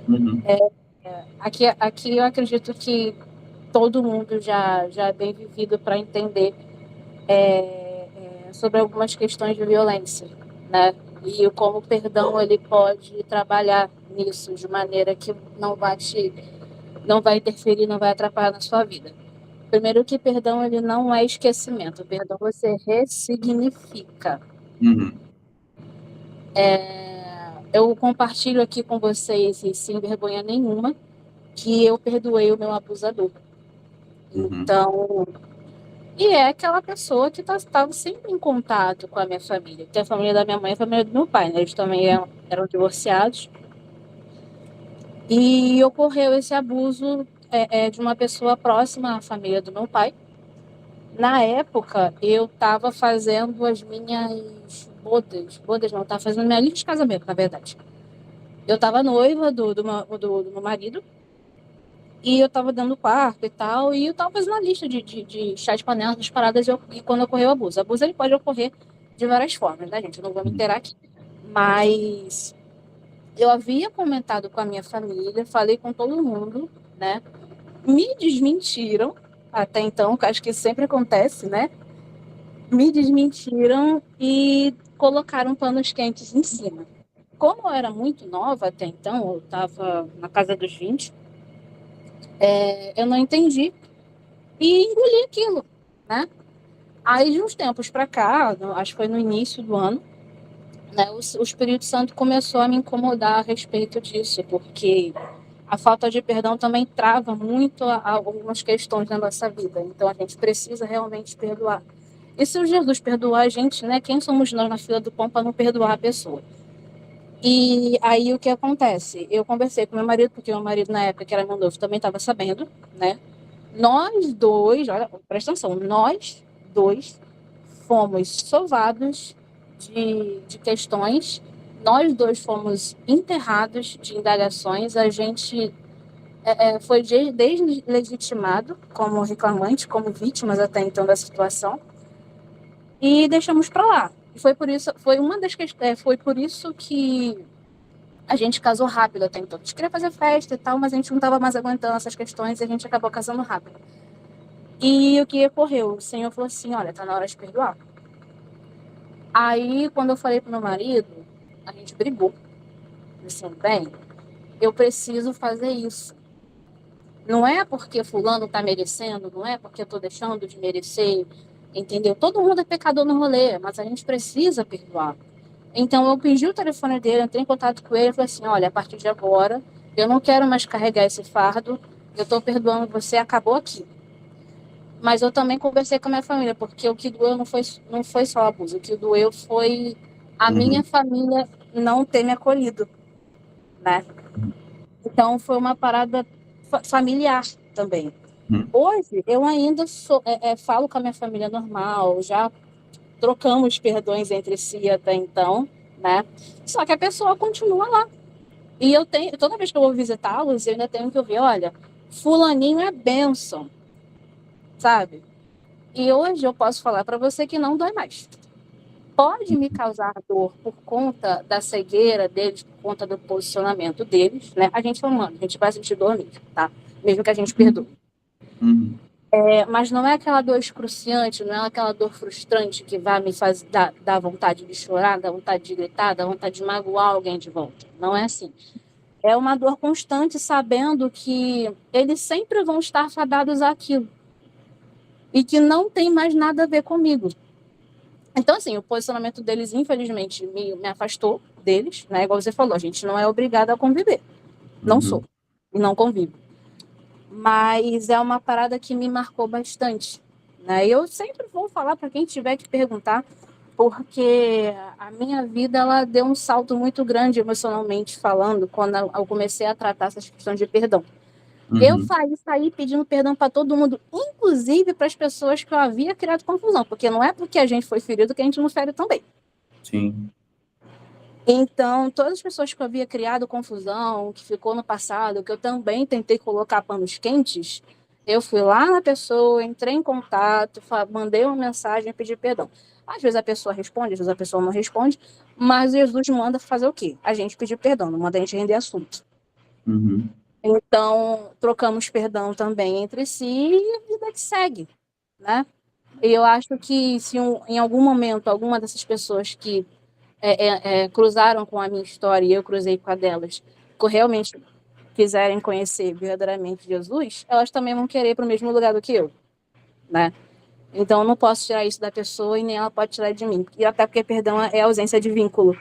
Uhum. Aqui eu acredito que todo mundo já é bem vivido para entender sobre algumas questões de violência, né? E como o perdão ele pode trabalhar nisso de maneira que não vai interferir, não vai atrapalhar na sua vida. Primeiro que perdão ele não é esquecimento, perdão você ressignifica. Uhum. Eu compartilho aqui com vocês, e sem vergonha nenhuma, que eu perdoei o meu abusador. Uhum. Então, e é aquela pessoa que estava sempre em contato com a minha família. Tem a família da minha mãe e a família do meu pai, né? Eles também eram divorciados. E ocorreu esse abuso de uma pessoa próxima à família do meu pai. Na época, eu estava fazendo as minhas bodas não, estava fazendo minha lista de casamento, na verdade. Eu estava noiva do meu marido, e eu estava dando quarto e tal, e eu estava fazendo uma lista de chá de panela, das paradas, e quando ocorreu o abuso. O abuso ele pode ocorrer de várias formas, né, gente? Eu não vou me inteirar aqui. Mas eu havia comentado com a minha família, falei com todo mundo, né? Me desmentiram, até então, que acho que sempre acontece, né? Me desmentiram e colocaram panos quentes em cima. Como eu era muito nova até então, eu estava na casa dos 20, eu não entendi e engoli aquilo, né? Aí, de uns tempos para cá, acho que foi no início do ano, né, o Espírito Santo começou a me incomodar a respeito disso, porque a falta de perdão também trava muito algumas questões na nossa vida. Então, a gente precisa realmente perdoar. E se o Jesus perdoar a gente, né? Quem somos nós na fila do pão para não perdoar a pessoa? E aí, o que acontece? Eu conversei com meu marido, porque meu marido, na época que era meu noivo, também estava sabendo, né? Nós dois, olha, presta atenção, nós dois fomos sovados de questões, nós dois fomos enterrados de indagações, a gente foi deslegitimado como reclamante, como vítimas até então da situação, e deixamos para lá. E foi por isso, foi por isso que a gente casou rápido até então. A gente queria fazer festa e tal, mas a gente não estava mais aguentando essas questões e a gente acabou casando rápido. E o que ocorreu? O Senhor falou assim, olha, tá na hora de perdoar. Aí, quando eu falei pro meu marido, a gente brigou. Assim, bem, eu preciso fazer isso. Não é porque fulano tá merecendo, não é porque eu tô deixando de merecer, entendeu? Todo mundo é pecador no rolê, mas a gente precisa perdoar. Então, eu pedi o telefone dele, entrei em contato com ele e falei assim, olha, a partir de agora, eu não quero mais carregar esse fardo, eu tô perdoando você, acabou aqui. Mas eu também conversei com a minha família, porque o que doeu não foi só o abuso, o que doeu foi a minha família não ter me acolhido, né? Então, foi uma parada familiar também. Hoje, eu ainda falo com a minha família normal, já trocamos perdões entre si até então, né? Só que a pessoa continua lá. E toda vez que eu vou visitá-los, eu ainda tenho que ouvir, olha, fulaninho é bênção, sabe? E hoje eu posso falar para você que não dói mais. pode me causar dor por conta da cegueira deles, por conta do posicionamento deles, né? A gente é humano, a gente vai sentir dor mesmo, tá? Mesmo que a gente perdoe. Uhum. Mas não é aquela dor excruciante, não é aquela dor frustrante que vai me fazer dar vontade de chorar, dar vontade de gritar, dar vontade de magoar alguém de volta. Não é assim. É uma dor constante, sabendo que eles sempre vão estar fadados àquilo e que não tem mais nada a ver comigo. Então, assim, o posicionamento deles, infelizmente, me afastou deles, né? Igual você falou, a gente não é obrigado a conviver. Não sou. E não convivo. Mas é uma parada que me marcou bastante, né? Eu sempre vou falar para quem tiver que perguntar, porque a minha vida ela deu um salto muito grande emocionalmente falando quando eu comecei a tratar essas questões de perdão. Eu saí pedindo perdão para todo mundo, inclusive para as pessoas que eu havia criado confusão, porque não é porque a gente foi ferido que a gente não fere também. Sim. Então, todas as pessoas que eu havia criado confusão, que ficou no passado, que eu também tentei colocar panos quentes, eu fui lá na pessoa, entrei em contato, mandei uma mensagem e pedi perdão. Às vezes a pessoa responde, às vezes a pessoa não responde, mas Jesus manda fazer o quê? A gente pedir perdão, não manda a gente render assunto. Então, trocamos perdão também entre si e a vida que segue, né? E eu acho que se em algum momento alguma dessas pessoas que cruzaram com a minha história e eu cruzei com a delas, que realmente quiserem conhecer verdadeiramente Jesus, elas também vão querer ir para o mesmo lugar do que eu, né? Então, eu não posso tirar isso da pessoa e nem ela pode tirar de mim. E até porque perdão é ausência de vínculo,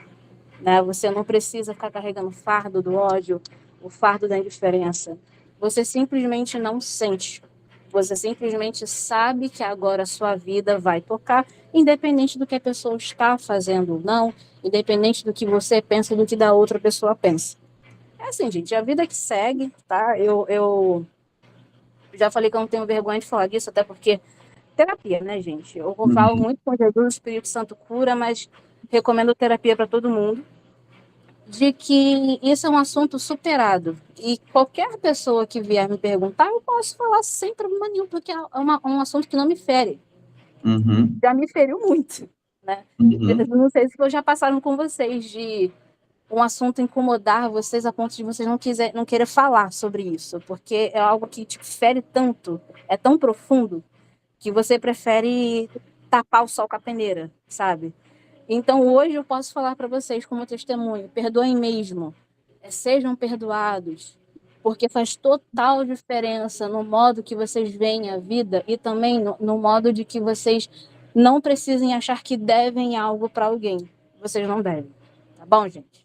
né? Você não precisa ficar carregando o fardo do ódio, o fardo da indiferença. Você simplesmente não sente. Você simplesmente sabe que agora a sua vida vai tocar, independente do que a pessoa está fazendo ou não, independente do que você pensa e do que da outra pessoa pensa. É assim, gente, a vida que segue, tá? Eu já falei que eu não tenho vergonha de falar disso, até porque terapia, né, gente? Eu falo muito com Jesus, o Espírito Santo cura, mas recomendo terapia para todo mundo, de que isso é um assunto superado. E qualquer pessoa que vier me perguntar, eu posso falar sem problema nenhum, porque é um assunto que não me fere. Já me feriu muito, né? Eu não sei se já passaram com vocês de um assunto incomodar vocês a ponto de vocês não querer falar sobre isso, porque é algo que te fere tanto, é tão profundo, que você prefere tapar o sol com a peneira, sabe? Então, hoje eu posso falar para vocês como testemunho, perdoem mesmo, sejam perdoados, porque faz total diferença no modo que vocês veem a vida e também no modo de que vocês não precisem achar que devem algo para alguém. Vocês não devem, tá bom, gente?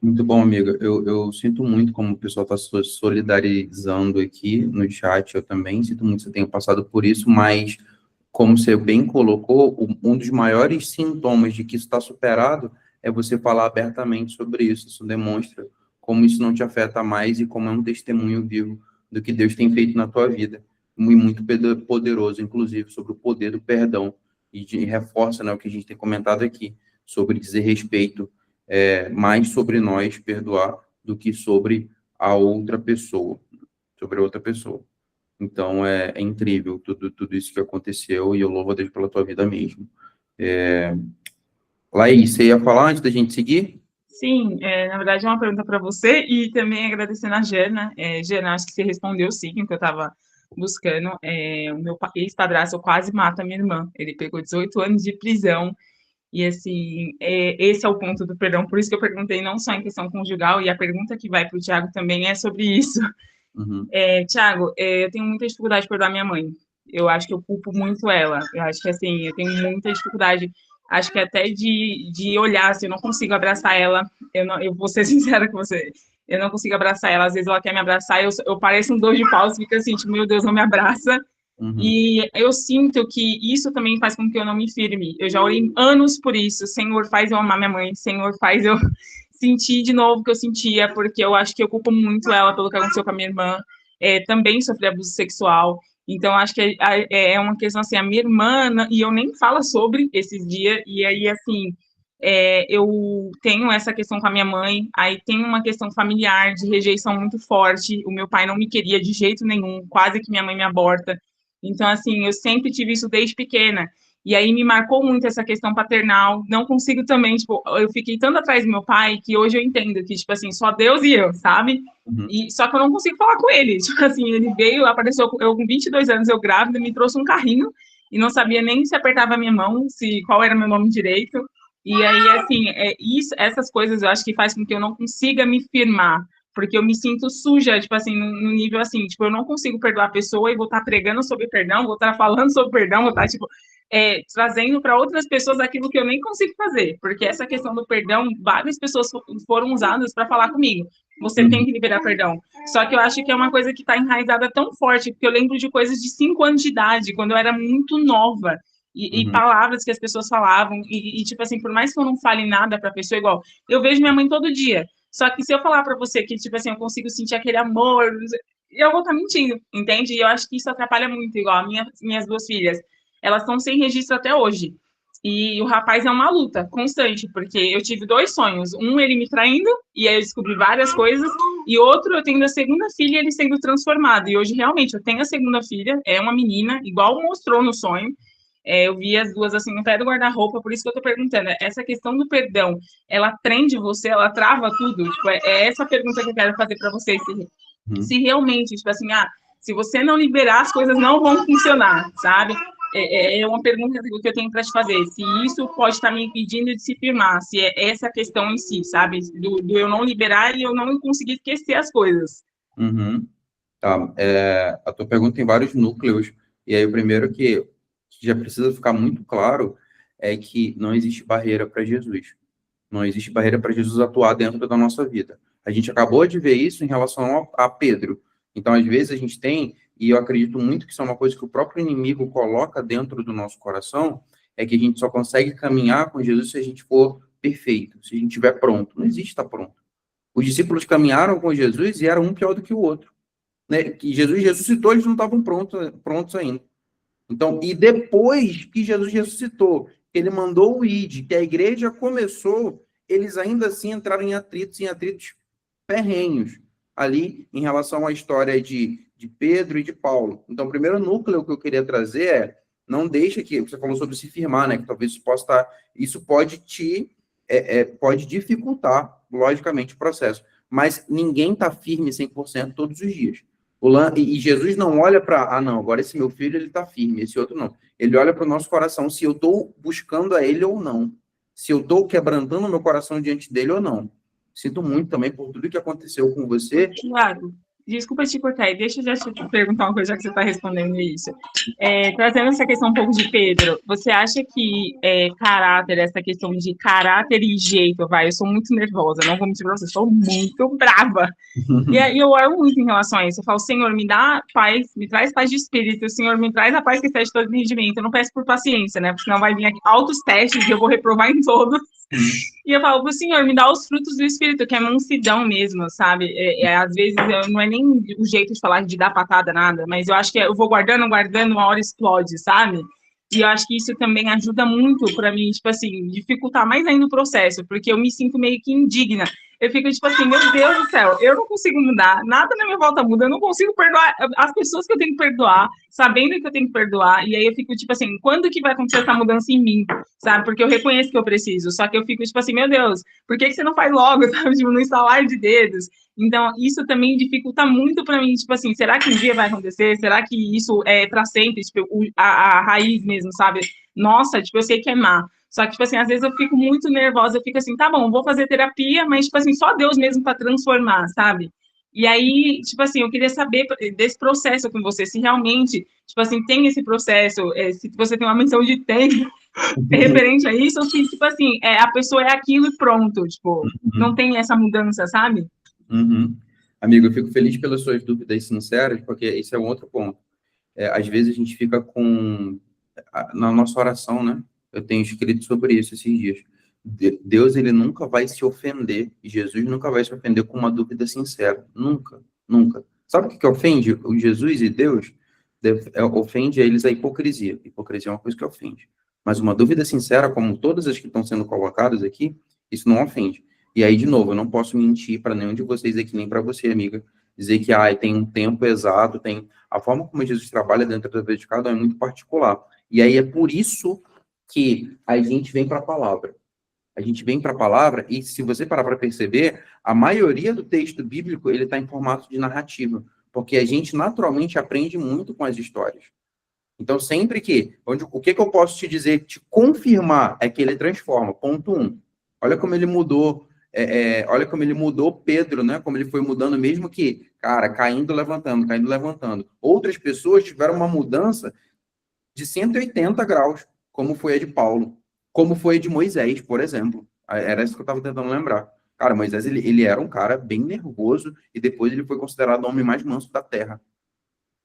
Muito bom, amiga. Eu sinto muito como o pessoal está se solidarizando aqui no chat. Eu também sinto muito que você tenha passado por isso, mas, como você bem colocou, um dos maiores sintomas de que isso está superado é você falar abertamente sobre isso. Isso demonstra como isso não te afeta mais e como é um testemunho vivo do que Deus tem feito na tua vida. E muito poderoso, inclusive, sobre o poder do perdão. E reforça, né, o que a gente tem comentado aqui, sobre dizer respeito mais sobre nós perdoar do que sobre a outra pessoa, sobre a outra pessoa. Então, é incrível tudo isso que aconteceu e eu louvo a Deus pela tua vida mesmo. Laís, você ia falar antes da gente seguir? Sim, na verdade é uma pergunta para você e também agradecendo a Jana. Jana, acho que você respondeu sim, que eu estava buscando. O meu ex-padrasto quase mata a minha irmã. Ele pegou 18 anos de prisão. E, assim, esse é o ponto do perdão. Por isso que eu perguntei não só em questão conjugal, e a pergunta que vai para o Thiago também é sobre isso. Thiago, eu tenho muita dificuldade de perdoar minha mãe. Eu acho que eu culpo muito ela. Eu acho que, assim, eu tenho muita dificuldade, acho que até de olhar, assim, eu não consigo abraçar ela. Eu vou ser sincera com você. Eu não consigo abraçar ela. Às vezes ela quer me abraçar, eu pareço um dois de paus, fica assim, tipo, meu Deus, não me abraça. E eu sinto que isso também faz com que eu não me firme. Eu já orei anos por isso. Senhor, faz eu amar minha mãe. Senhor, faz eu sentir de novo o que eu sentia, porque eu acho que eu culpo muito ela pelo que aconteceu com a minha irmã. Também sofri abuso sexual. Então, acho que é uma questão assim, a minha irmã, e eu nem falo sobre esses dias, e aí, assim, eu tenho essa questão com a minha mãe, aí tem uma questão familiar de rejeição muito forte. O meu pai não me queria de jeito nenhum, quase que minha mãe me aborta. Então, assim, eu sempre tive isso desde pequena. E aí me marcou muito essa questão paternal. Não consigo também, tipo, eu fiquei tanto atrás do meu pai que hoje eu entendo que, tipo assim, só Deus e eu, sabe? E só que eu não consigo falar com ele. Tipo assim, ele veio, apareceu, eu com 22 anos, eu grávida, me trouxe um carrinho e não sabia nem se apertava a minha mão, qual era meu nome direito. E aí, assim, essas coisas eu acho que faz com que eu não consiga me firmar, porque eu me sinto suja, tipo assim, no nível assim, tipo, eu não consigo perdoar a pessoa e vou estar pregando sobre perdão, vou estar falando sobre perdão, vou estar, tipo, trazendo para outras pessoas aquilo que eu nem consigo fazer, porque essa questão do perdão, várias pessoas foram usadas para falar comigo. Você tem que liberar perdão. Só que eu acho que é uma coisa que está enraizada tão forte, porque eu lembro de coisas de 5 anos de idade, quando eu era muito nova, e palavras que as pessoas falavam, e tipo assim, por mais que eu não fale nada para a pessoa, igual, eu vejo minha mãe todo dia, só que se eu falar para você que, tipo assim, eu consigo sentir aquele amor, eu vou estar mentindo, entende? E eu acho que isso atrapalha muito, igual minhas 2 filhas, elas estão sem registro até hoje. E o rapaz é uma luta constante, porque eu tive 2 sonhos. Um, ele me traindo, e aí eu descobri várias coisas. E outro, eu tendo a segunda filha, ele sendo transformado. E hoje, realmente, eu tenho a segunda filha, é uma menina, igual mostrou no sonho. Eu vi as duas, assim, no pé do guarda-roupa, por isso que eu tô perguntando. Essa questão do perdão, ela prende você, ela trava tudo? Tipo, é essa pergunta que eu quero fazer para vocês. Se realmente, tipo assim, se você não liberar, as coisas não vão funcionar, sabe? É uma pergunta que eu tenho para te fazer. Se isso pode estar me impedindo de se firmar, se é essa a questão em si, sabe? Do eu não liberar e eu não conseguir esquecer as coisas. Tá. A tua pergunta tem vários núcleos. E aí, o primeiro que já precisa ficar muito claro é que não existe barreira para Jesus. Não existe barreira para Jesus atuar dentro da nossa vida. A gente acabou de ver isso em relação a Pedro. Então, às vezes, a gente tem, e eu acredito muito que isso é uma coisa que o próprio inimigo coloca dentro do nosso coração, é que a gente só consegue caminhar com Jesus se a gente for perfeito, se a gente estiver pronto. Não existe estar pronto. Os discípulos caminharam com Jesus e era um pior do que o outro. Né? Que Jesus ressuscitou, eles não estavam prontos ainda. Então, e depois que Jesus ressuscitou, ele mandou o ID, que a igreja começou, eles ainda assim entraram em atritos ferrenhos, ali em relação à história de Pedro e de Paulo. Então, o primeiro núcleo que eu queria trazer não deixa que, você falou sobre se firmar, né, que talvez isso pode pode dificultar, logicamente, o processo, mas ninguém está firme 100% todos os dias. E Jesus não olha para, não, agora esse meu filho, ele está firme, esse outro não. Ele olha para o nosso coração, se eu estou buscando a ele ou não. Se eu estou quebrantando o meu coração diante dele ou não. Sinto muito também por tudo que aconteceu com você. Claro. Desculpa te cortar, e deixa eu já te perguntar uma coisa, já que você está respondendo isso. Trazendo essa questão um pouco de Pedro, você acha que caráter, essa questão de caráter e jeito, eu sou muito nervosa, não vou mentir para você, sou muito brava. E aí eu oro muito em relação a isso. Eu falo, Senhor, me dá paz, me traz paz de espírito, Senhor, me traz a paz que excede todo entendimento. Eu não peço por paciência, né? Porque senão vai vir aqui altos testes e eu vou reprovar em todos. E eu falo pro Senhor, me dá os frutos do Espírito, que é mansidão mesmo, sabe? Às vezes não é nem o jeito de falar de dar patada, nada, mas eu acho que eu vou guardando, uma hora explode, sabe? E eu acho que isso também ajuda muito para mim, tipo assim, dificultar mais ainda o processo, porque eu me sinto meio que indigna. Eu fico tipo assim, meu Deus do céu, eu não consigo mudar, nada na minha volta muda, eu não consigo perdoar as pessoas que eu tenho que perdoar, sabendo que eu tenho que perdoar, e aí eu fico tipo assim, quando que vai acontecer essa mudança em mim, sabe? Porque eu reconheço que eu preciso, só que eu fico tipo assim, meu Deus, por que você não faz logo, sabe? Tipo, no estalar de dedos. Então, isso também dificulta muito para mim, tipo assim, será que um dia vai acontecer? Será que isso é para sempre? Tipo, a raiz mesmo, sabe? Nossa, tipo, eu sei que é má. Só que, tipo assim, às vezes eu fico muito nervosa, eu fico assim, tá bom, vou fazer terapia, mas, tipo assim, só Deus mesmo para transformar, sabe? E aí, tipo assim, eu queria saber desse processo com você, se realmente, tipo assim, tem esse processo, se você tem uma menção de tempo referente a isso, ou se, tipo assim, a pessoa é aquilo e pronto, tipo, não tem essa mudança, sabe? Amigo, eu fico feliz pelas suas dúvidas sinceras, porque esse é um outro ponto. Às vezes a gente fica na nossa oração, né? Eu tenho escrito sobre isso esses dias. Deus, ele nunca vai se ofender, Jesus nunca vai se ofender com uma dúvida sincera. Nunca, nunca. Sabe o que ofende o Jesus e Deus? Ofende a eles a hipocrisia. Hipocrisia é uma coisa que ofende. Mas uma dúvida sincera, como todas as que estão sendo colocadas aqui, isso não ofende. E aí, de novo, eu não posso mentir para nenhum de vocês aqui, nem para você, amiga, dizer que tem um tempo exato, a forma como Jesus trabalha dentro da vida de cada um é muito particular. E aí é por isso que a gente vem para a palavra. A gente vem para a palavra e, se você parar para perceber, a maioria do texto bíblico ele está em formato de narrativa, porque a gente naturalmente aprende muito com as histórias. Então, sempre que... o que eu posso te dizer, te confirmar, é que ele transforma. Ponto 1. Olha como ele mudou... olha como ele mudou Pedro, né? Como ele foi mudando, mesmo que, cara, caindo, levantando, caindo, levantando. Outras pessoas tiveram uma mudança de 180 graus, como foi a de Paulo, como foi a de Moisés, por exemplo. Era isso que eu estava tentando lembrar. Cara, Moisés, ele era um cara bem nervoso e depois ele foi considerado o homem mais manso da terra.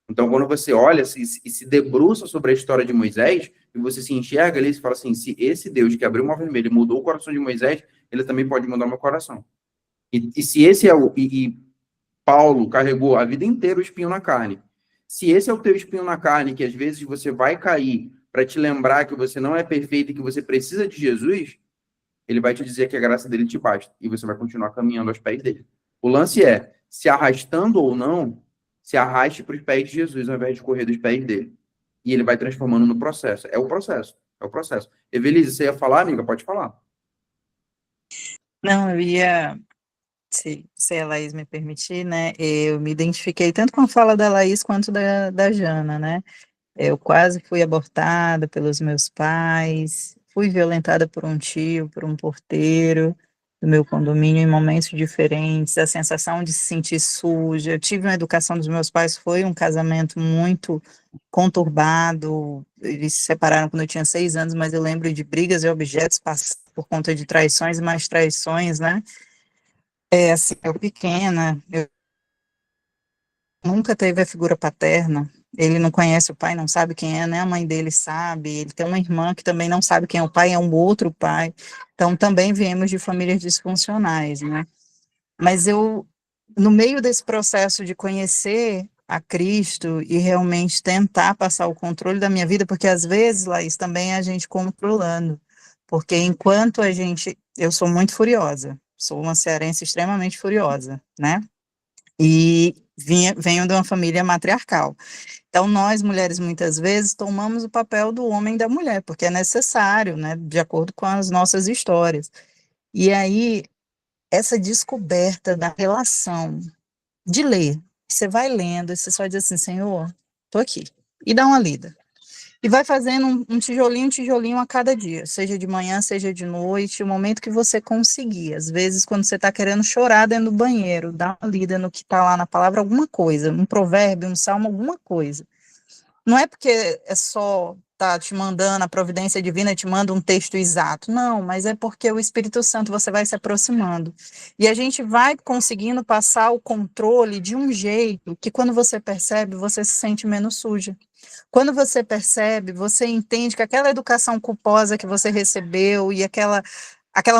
Então, quando você olha e se debruça sobre a história de Moisés, e você se enxerga ali e fala assim, se esse Deus que abriu o mar vermelho mudou o coração de Moisés, ele também pode mudar o meu coração. E se esse é o... E Paulo carregou a vida inteira o espinho na carne. Se esse é o teu espinho na carne, que às vezes você vai cair para te lembrar que você não é perfeito e que você precisa de Jesus, ele vai te dizer que a graça dele te basta. E você vai continuar caminhando aos pés dele. O lance é, se arrastando ou não, se arraste para os pés de Jesus, ao invés de correr dos pés dele. E ele vai transformando no processo. É o processo. É o processo. Evelise, você ia falar, amiga? Pode falar. Não, eu ia, se a Laís me permitir, né, eu me identifiquei tanto com a fala da Laís quanto da Jana, né, eu quase fui abortada pelos meus pais, fui violentada por um tio, por um porteiro do meu condomínio em momentos diferentes, a sensação de se sentir suja, eu tive uma educação dos meus pais, foi um casamento muito conturbado, eles se separaram quando eu tinha 6 anos, mas eu lembro de brigas e objetos por conta de traições e mais traições, né, assim, eu pequena, eu nunca teve a figura paterna, ele não conhece o pai, não sabe quem é, né, a mãe dele sabe, ele tem uma irmã que também não sabe quem é o pai, é um outro pai, então também viemos de famílias disfuncionais, né, mas eu, no meio desse processo de conhecer a Cristo e realmente tentar passar o controle da minha vida, porque às vezes, Laís, também é a gente controlando, porque enquanto eu sou muito furiosa, sou uma cearense extremamente furiosa, né, e venho de uma família matriarcal. Então, nós, mulheres, muitas vezes, tomamos o papel do homem e da mulher, porque é necessário, né, de acordo com as nossas histórias. E aí, essa descoberta da relação, de ler, você vai lendo, e você só diz assim, Senhor, tô aqui, e dá uma lida. E vai fazendo um tijolinho a cada dia, seja de manhã, seja de noite, o momento que você conseguir. Às vezes, quando você está querendo chorar dentro do banheiro, dá uma lida no que está lá na palavra, alguma coisa, um provérbio, um salmo, alguma coisa. Não é porque é só tá te mandando, a providência divina te manda um texto exato, não, mas é porque o Espírito Santo você vai se aproximando. E a gente vai conseguindo passar o controle de um jeito que quando você percebe, você se sente menos suja. Quando você percebe, você entende que aquela educação culposa que você recebeu e aquela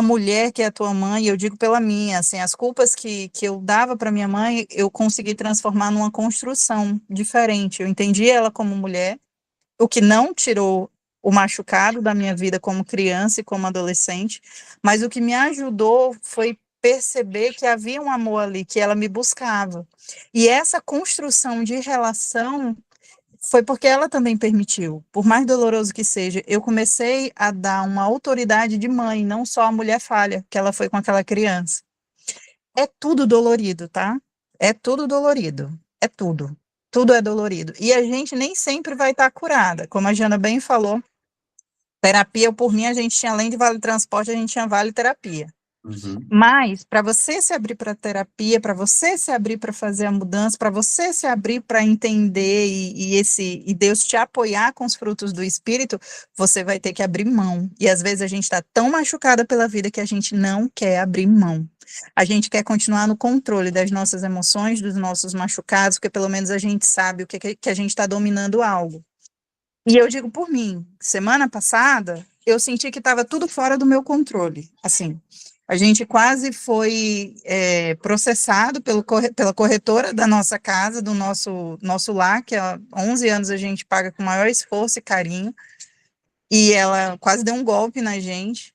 mulher que é a tua mãe, eu digo pela minha, assim, as culpas que eu dava para minha mãe, eu consegui transformar numa construção diferente. Eu entendi ela como mulher, o que não tirou o machucado da minha vida como criança e como adolescente, mas o que me ajudou foi perceber que havia um amor ali, que ela me buscava. E essa construção de relação foi porque ela também permitiu, por mais doloroso que seja, eu comecei a dar uma autoridade de mãe, não só a mulher falha, que ela foi com aquela criança. É tudo dolorido, tá? É tudo dolorido. É tudo. Tudo é dolorido. E a gente nem sempre vai estar curada. Como a Jana bem falou, terapia, por mim, a gente tinha, além de vale transporte, a gente tinha vale terapia. Uhum. Mas, para você se abrir para terapia, para você se abrir para fazer a mudança, para você se abrir para entender e Deus te apoiar com os frutos do Espírito, você vai ter que abrir mão. E às vezes a gente está tão machucada pela vida que a gente não quer abrir mão. A gente quer continuar no controle das nossas emoções, dos nossos machucados, porque pelo menos a gente sabe o que a gente está dominando algo. E eu digo por mim, semana passada, eu senti que estava tudo fora do meu controle. Assim, a gente quase foi processado pela corretora da nossa casa, do nosso lar, que há 11 anos a gente paga com maior esforço e carinho, e ela quase deu um golpe na gente.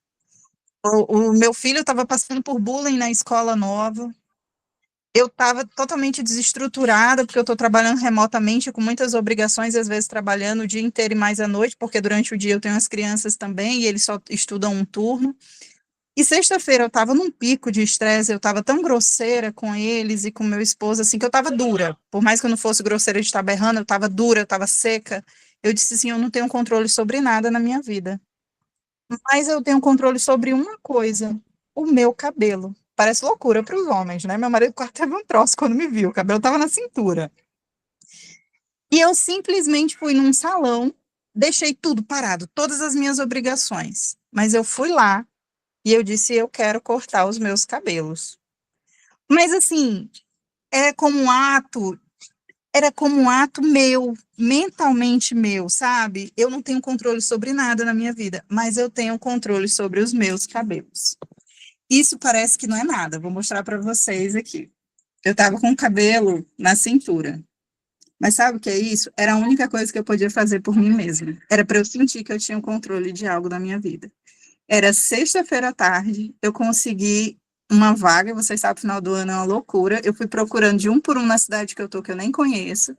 O meu filho estava passando por bullying na escola nova, eu estava totalmente desestruturada, porque eu estou trabalhando remotamente, com muitas obrigações, às vezes trabalhando o dia inteiro e mais à noite, porque durante o dia eu tenho as crianças também, e eles só estudam um turno. E sexta-feira eu estava num pico de estresse, eu estava tão grosseira com eles e com meu esposo, assim, que eu estava dura. Por mais que eu não fosse grosseira de estar berrando, eu estava dura, eu estava seca. Eu disse assim, eu não tenho controle sobre nada na minha vida. Mas eu tenho controle sobre uma coisa, o meu cabelo. Parece loucura para os homens, né? Meu marido quase teve um troço quando me viu, o cabelo estava na cintura. E eu simplesmente fui num salão, deixei tudo parado, todas as minhas obrigações. Mas eu fui lá e eu disse, eu quero cortar os meus cabelos. Mas assim, era como um ato, era como um ato meu, mentalmente meu, sabe? Eu não tenho controle sobre nada na minha vida, mas eu tenho controle sobre os meus cabelos. Isso parece que não é nada, vou mostrar para vocês aqui. Eu estava com o cabelo na cintura. Mas sabe o que é isso? Era a única coisa que eu podia fazer por mim mesma. Era para eu sentir que eu tinha o controle de algo na minha vida. Era sexta-feira à tarde, eu consegui uma vaga, vocês sabem, final do ano é uma loucura. Eu fui procurando de um por um na cidade que eu tô, que eu nem conheço.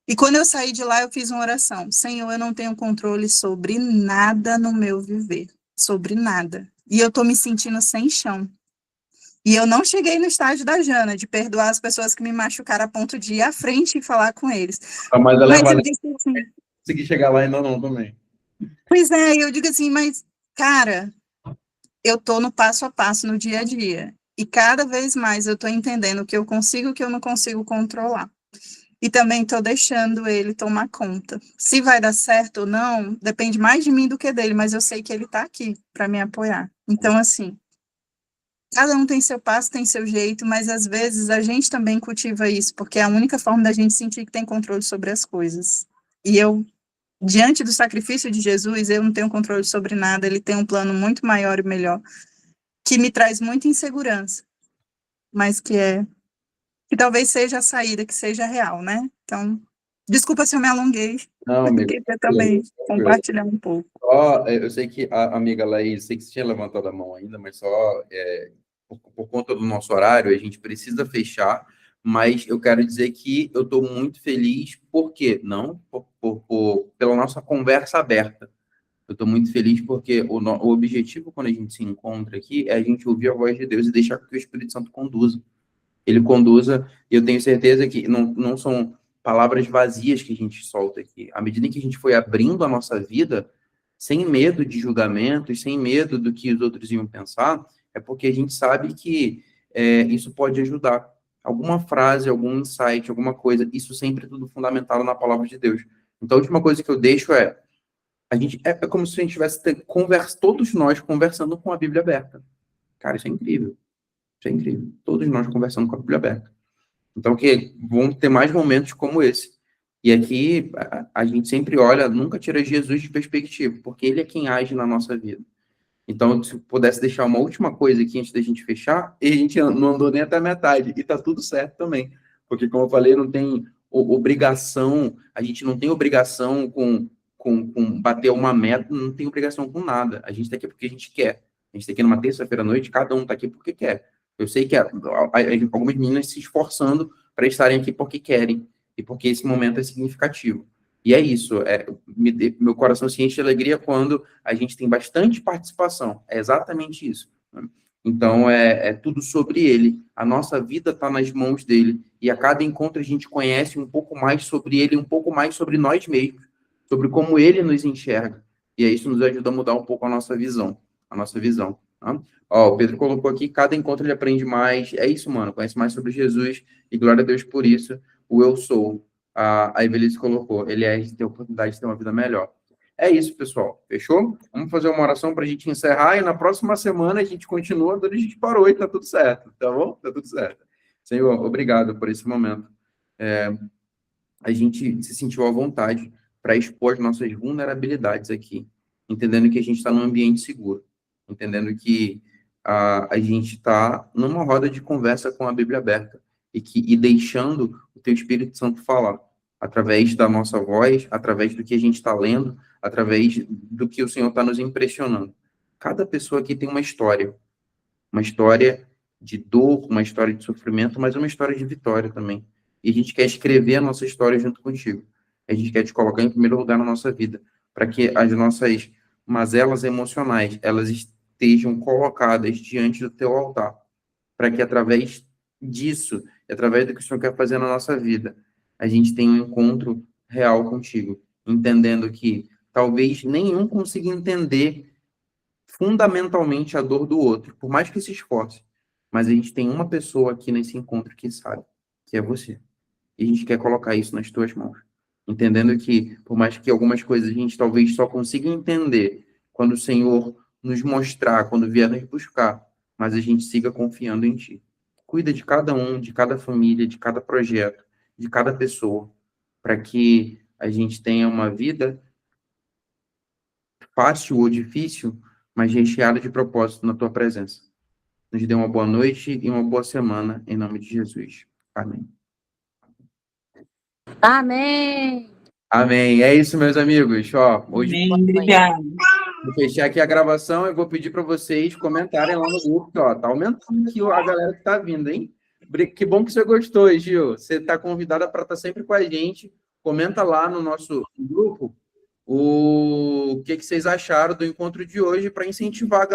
E quando eu saí de lá, eu fiz uma oração. Senhor, eu não tenho controle sobre nada no meu viver. Sobre nada. E eu tô me sentindo sem chão. E eu não cheguei no estágio da Jana, de perdoar as pessoas que me machucaram a ponto de ir à frente e falar com eles. Mas ela Mas vai eu disse assim, conseguir chegar lá ainda não também. pois é, eu digo assim, mas, cara, eu tô no passo a passo, no dia a dia. E cada vez mais eu tô entendendo o que eu consigo e o que eu não consigo controlar. E também tô deixando ele tomar conta. Se vai dar certo ou não, depende mais de mim do que dele, mas eu sei que ele tá aqui para me apoiar. Então, assim, cada um tem seu passo, tem seu jeito, mas às vezes a gente também cultiva isso, porque é a única forma da gente sentir que tem controle sobre as coisas. E eu, diante do sacrifício de Jesus, eu não tenho controle sobre nada, ele tem um plano muito maior e melhor, que me traz muita insegurança, mas que talvez seja a saída, que seja real, né? Então, desculpa se eu me alonguei, Não, mas eu amigo. queria também compartilhar um pouco. Só, eu sei que a amiga Laís, sei que você tinha levantado a mão ainda, mas só por conta do nosso horário, a gente precisa fechar, mas eu quero dizer que eu estou muito feliz, por quê? Não pela nossa conversa aberta. Eu estou muito feliz porque o objetivo, quando a gente se encontra aqui, é a gente ouvir a voz de Deus e deixar que o Espírito Santo conduza. Ele conduza, e eu tenho certeza que não são palavras vazias que a gente solta aqui. À medida que a gente foi abrindo a nossa vida, sem medo de julgamento e sem medo do que os outros iam pensar, é porque a gente sabe que isso pode ajudar. Alguma frase, algum insight, alguma coisa, isso sempre é tudo fundamentado na palavra de Deus. Então, a última coisa que eu deixo é como se a gente tivesse todos nós conversando com a Bíblia aberta. Cara, isso é incrível. Isso é incrível. Todos nós conversando com a Bíblia aberta. Então, que vão ter mais momentos como esse. E aqui, a gente sempre olha, nunca tira Jesus de perspectiva, porque ele é quem age na nossa vida. Então, se pudesse deixar uma última coisa aqui antes da gente fechar, e a gente não andou nem até a metade, e tá tudo certo também. Porque, como eu falei, não tem obrigação, a gente não tem obrigação com bater uma meta, não tem obrigação com nada. A gente tá aqui porque a gente quer. A gente tá aqui numa terça-feira à noite, cada um tá aqui porque quer. Eu sei que algumas meninas se esforçando para estarem aqui porque querem, e porque esse momento é significativo. E é isso, meu coração se enche de alegria quando a gente tem bastante participação. É exatamente isso. Né? Então, é tudo sobre ele. A nossa vida está nas mãos dele. E a cada encontro a gente conhece um pouco mais sobre ele, um pouco mais sobre nós mesmos, sobre como ele nos enxerga. E aí isso nos ajuda a mudar um pouco a nossa visão. Tá? Ó, o Pedro colocou aqui, cada encontro ele aprende mais. É isso, mano. Conhece mais sobre Jesus. E glória a Deus por isso. O eu sou. A Evelise colocou, ele é de ter oportunidade de ter uma vida melhor. É isso, pessoal. Fechou? Vamos fazer uma oração para a gente encerrar e na próxima semana a gente continua onde a gente parou e tá tudo certo, tá bom? Tá tudo certo. Senhor, obrigado por esse momento. A gente se sentiu à vontade para expor as nossas vulnerabilidades aqui, entendendo que a gente está num ambiente seguro, entendendo que a gente está numa roda de conversa com a Bíblia aberta e deixando o Teu Espírito Santo falar, através da nossa voz, através do que a gente está lendo, através do que o Senhor está nos impressionando. Cada pessoa aqui tem uma história de dor, uma história de sofrimento, mas uma história de vitória também. E a gente quer escrever a nossa história junto contigo. A gente quer te colocar em primeiro lugar na nossa vida, para que as nossas mazelas emocionais, elas estejam colocadas diante do teu altar, para que através disso, através do que o Senhor quer fazer na nossa vida, a gente tenha um encontro real contigo, entendendo que talvez nenhum consiga entender fundamentalmente a dor do outro, por mais que se esforce, mas a gente tem uma pessoa aqui nesse encontro que sabe, que é você. E a gente quer colocar isso nas tuas mãos, entendendo que, por mais que algumas coisas a gente talvez só consiga entender quando o Senhor nos mostrar, quando vier nos buscar, mas a gente siga confiando em Ti. Cuida de cada um, de cada família, de cada projeto, de cada pessoa, para que a gente tenha uma vida fácil ou difícil, mas recheada de propósito na Tua presença. Nos dê uma boa noite e uma boa semana, em nome de Jesus. Amém. Amém. Amém. É isso, meus amigos. Ó, hoje Amém, obrigada. vou fechar aqui a gravação e vou pedir para vocês comentarem lá no grupo, que, ó, tá aumentando aqui a galera que tá vindo, hein? Que bom que você gostou, Gil. Você tá convidada para estar sempre com a gente. Comenta lá no nosso grupo o que vocês acharam do encontro de hoje para incentivar a